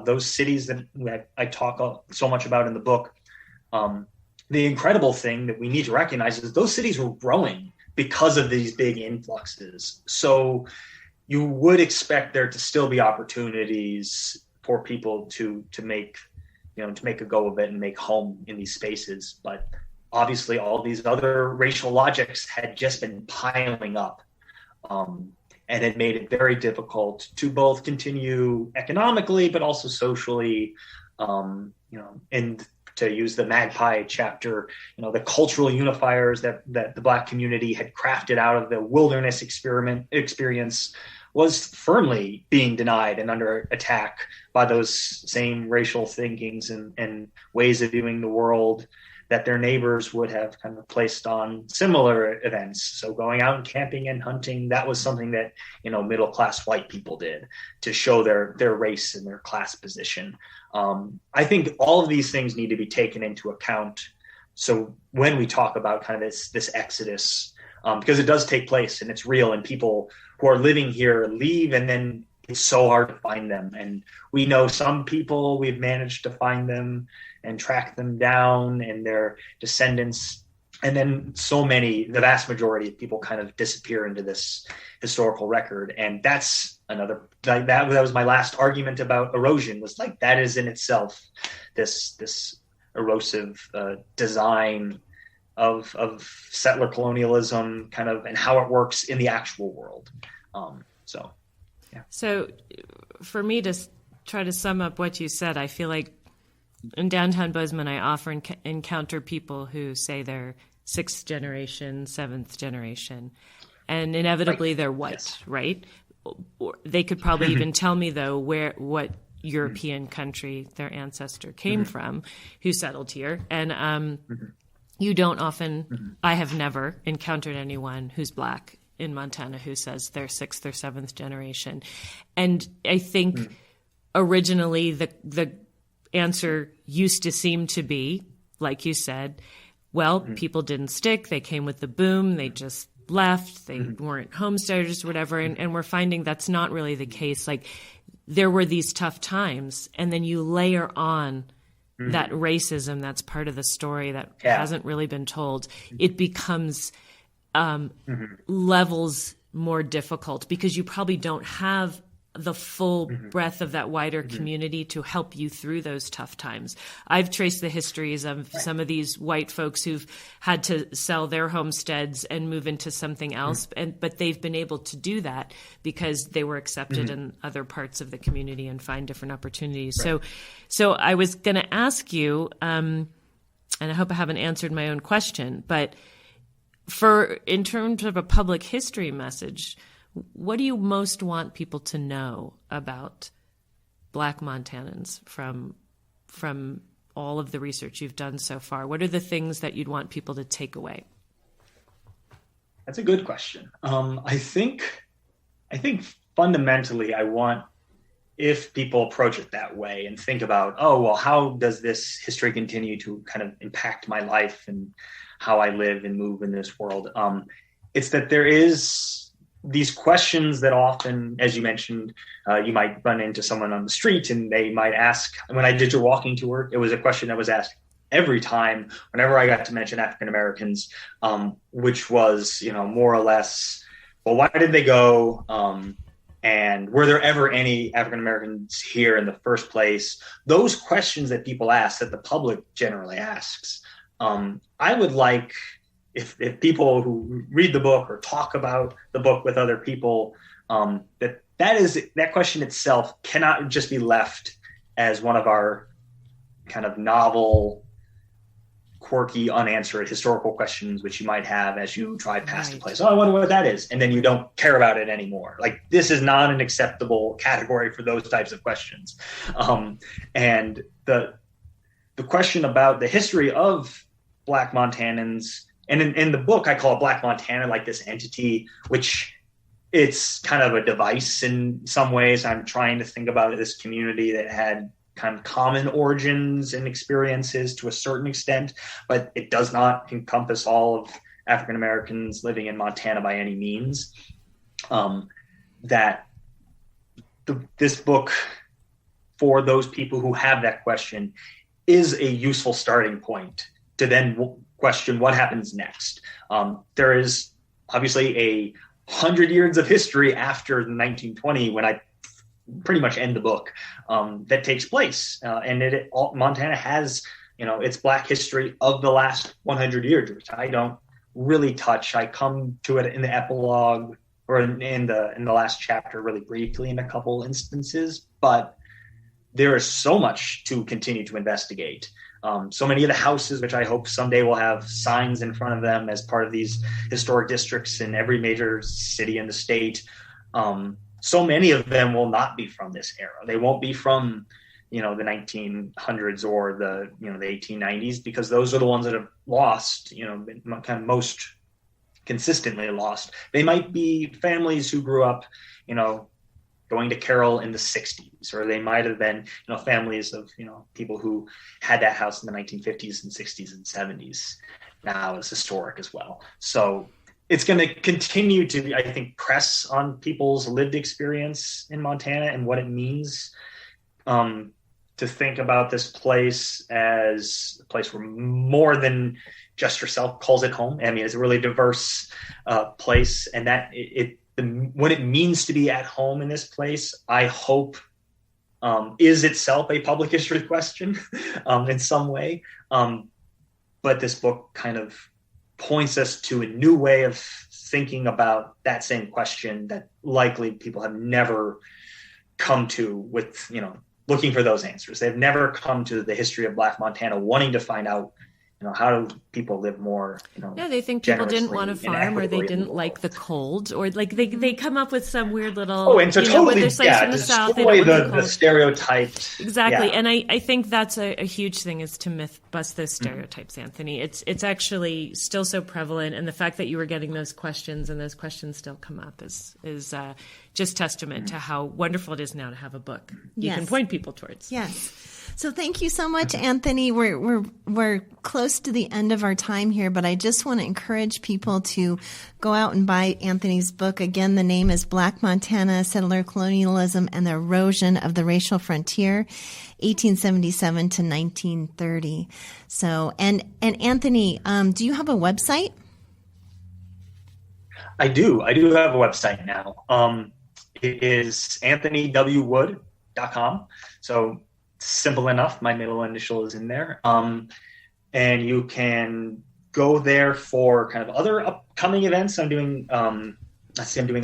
Those cities that I talk so much about in the book, the incredible thing that we need to recognize is those cities were growing because of these big influxes. So you would expect there to still be opportunities for people to make a go of it and make home in these spaces. But obviously all these other racial logics had just been piling up, and it made it very difficult to both continue economically, but also socially, and to use the Magpie chapter, the cultural unifiers that the Black community had crafted out of the wilderness experience was firmly being denied and under attack by those same racial thinkings and ways of viewing the world that their neighbors would have kind of placed on similar events. So going out and camping and hunting, that was something that, middle-class white people did to show their race and their class position. I think all of these things need to be taken into account. So when we talk about kind of this exodus, because it does take place and it's real, and people who are living here leave, and then it's so hard to find them. And we know some people, we've managed to find them and track them down and their descendants. And then so many, the vast majority of people kind of disappear into this historical record. And that's another, like that was my last argument about erosion, was like, that is in itself this erosive design of settler colonialism kind of, and how it works in the actual world. So for me to try to sum up what you said, I feel like in downtown Bozeman, I often encounter people who say they're 6th generation, 7th generation, and inevitably they're white, yes. Right? Or they could probably even tell me, though, what European country their ancestor came from, who settled here. And you don't often, I have never encountered anyone who's Black in Montana who says they're 6th or 7th generation. And I think originally the answer used to seem to be, like you said, well, people didn't stick. They came with the boom. They just left. They weren't homesteaders or whatever. And we're finding that's not really the case. Like, there were these tough times, and then you layer on that racism that's part of the story that hasn't really been told. It becomes levels more difficult because you probably don't have the full breadth of that wider community to help you through those tough times. I've traced the histories of some of these white folks who've had to sell their homesteads and move into something else, but they've been able to do that because they were accepted in other parts of the community and find different opportunities. Right. So I was going to ask you, and I hope I haven't answered my own question, but in terms of a public history message, what do you most want people to know about Black Montanans from all of the research you've done so far? What are the things that you'd want people to take away? That's a good question. I think fundamentally, I want, if people approach it that way and think about, oh, well, how does this history continue to kind of impact my life and how I live and move in this world? It's that there is these questions that often, as you mentioned, you might run into someone on the street and they might ask. When I did your walking tour, it was a question that was asked every time whenever I got to mention African Americans, which was, more or less, well, why did they go? And were there ever any African Americans here in the first place? Those questions that people ask, that the public generally asks. I would like, if people who read the book or talk about the book with other people, that question itself cannot just be left as one of our kind of novel, quirky, unanswered historical questions, which you might have as you drive past a place. Oh, I wonder what that is. And then you don't care about it anymore. Like, this is not an acceptable category for those types of questions. And the question about the history of Black Montanans, and in the book, I call it Black Montana, like this entity, which it's kind of a device in some ways. I'm trying to think about this community that had kind of common origins and experiences to a certain extent, but it does not encompass all of African Americans living in Montana by any means. This book, for those people who have that question, is a useful starting point to then question what happens next. There is obviously 100 years of history after 1920 when I pretty much end the book that takes place. And Montana has, its Black history of the last 100 years, which I don't really touch. I come to it in the epilogue or in the last chapter really briefly in a couple instances, but there is so much to continue to investigate. So many of the houses, which I hope someday will have signs in front of them as part of these historic districts in every major city in the state, so many of them will not be from this era. They won't be from, the 1900s or the 1890s, because those are the ones that have lost, kind of most consistently lost. They might be families who grew up, going to Carroll in the 60s, or they might have been, families of, people who had that house in the 1950s and 60s and 70s. Now it's historic as well. So it's going to continue to, I think, press on people's lived experience in Montana and what it means to think about this place as a place where more than just yourself calls it home. I mean, it's a really diverse place, and that what it means to be at home in this place, I hope, is itself a public history question in some way. But this book kind of points us to a new way of thinking about that same question that likely people have never come to with, looking for those answers. They've never come to the history of Black Montana wanting to find out, how do people live more, they think people didn't want to farm, or they didn't like the cold, or like they come up with some weird little, and to totally, destroy the stereotypes. Exactly. Yeah. And I think that's a huge thing, is to myth bust those stereotypes, Anthony. It's actually still so prevalent. And the fact that you were getting those questions and those questions still come up is just testament to how wonderful it is now to have a book you can point people towards. Yes. So thank you so much, Anthony. We're close to the end of our time here, but I just want to encourage people to go out and buy Anthony's book. Again, the name is Black Montana, Settler Colonialism and the Erosion of the Racial Frontier, 1877 to 1930. So, and Anthony, do you have a website? I do have a website now. It is anthonywwood.com. So simple enough. My middle initial is in there. And you can go there for kind of other upcoming events. I'm doing a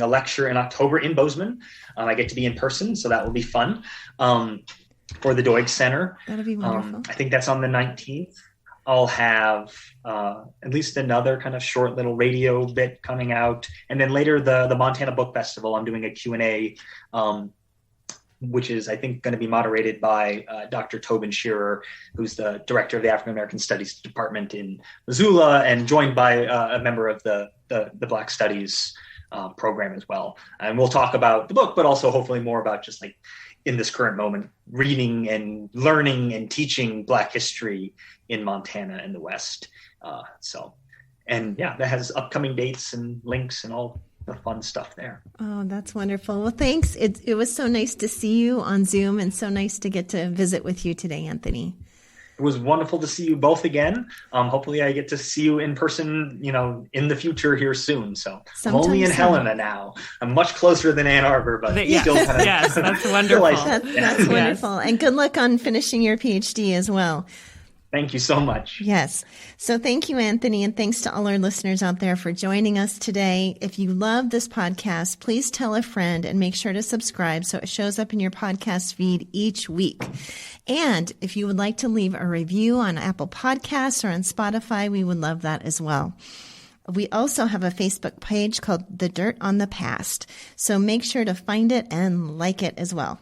lecture in October in Bozeman. I get to be in person, so that will be fun. For the Doig Center. That'll be wonderful. I think that's on the 19th. I'll have at least another kind of short little radio bit coming out. And then later, the Montana Book Festival, I'm doing a Q&A, which is, I think, going to be moderated by Dr. Tobin Shearer, who's the director of the African-American Studies Department in Missoula, and joined by a member of the Black Studies program as well. And we'll talk about the book, but also hopefully more about just like in this current moment, reading and learning and teaching Black history in Montana and the West. That has upcoming dates and links and all the fun stuff there. Oh, that's wonderful. Well, thanks. It was so nice to see you on Zoom, and so nice to get to visit with you today, Anthony. It was wonderful to see you both again. Hopefully I get to see you in person, in the future here soon. So sometime I'm only in Helena now. I'm much closer than Ann Arbor, but still kind of. Yes, that's wonderful. That's wonderful. And good luck on finishing your PhD as well. Thank you so much. Yes. So thank you, Anthony, and thanks to all our listeners out there for joining us today. If you love this podcast, please tell a friend and make sure to subscribe so it shows up in your podcast feed each week. And if you would like to leave a review on Apple Podcasts or on Spotify, we would love that as well. We also have a Facebook page called The Dirt on the Past, so make sure to find it and like it as well.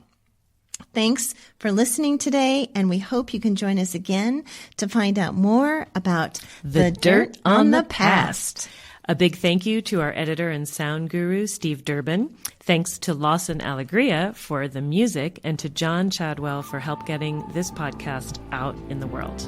Thanks for listening today, and we hope you can join us again to find out more about The Dirt on the Past. A big thank you to our editor and sound guru, Steve Durbin. Thanks to Lawson Alegria for the music and to John Chadwell for help getting this podcast out in the world.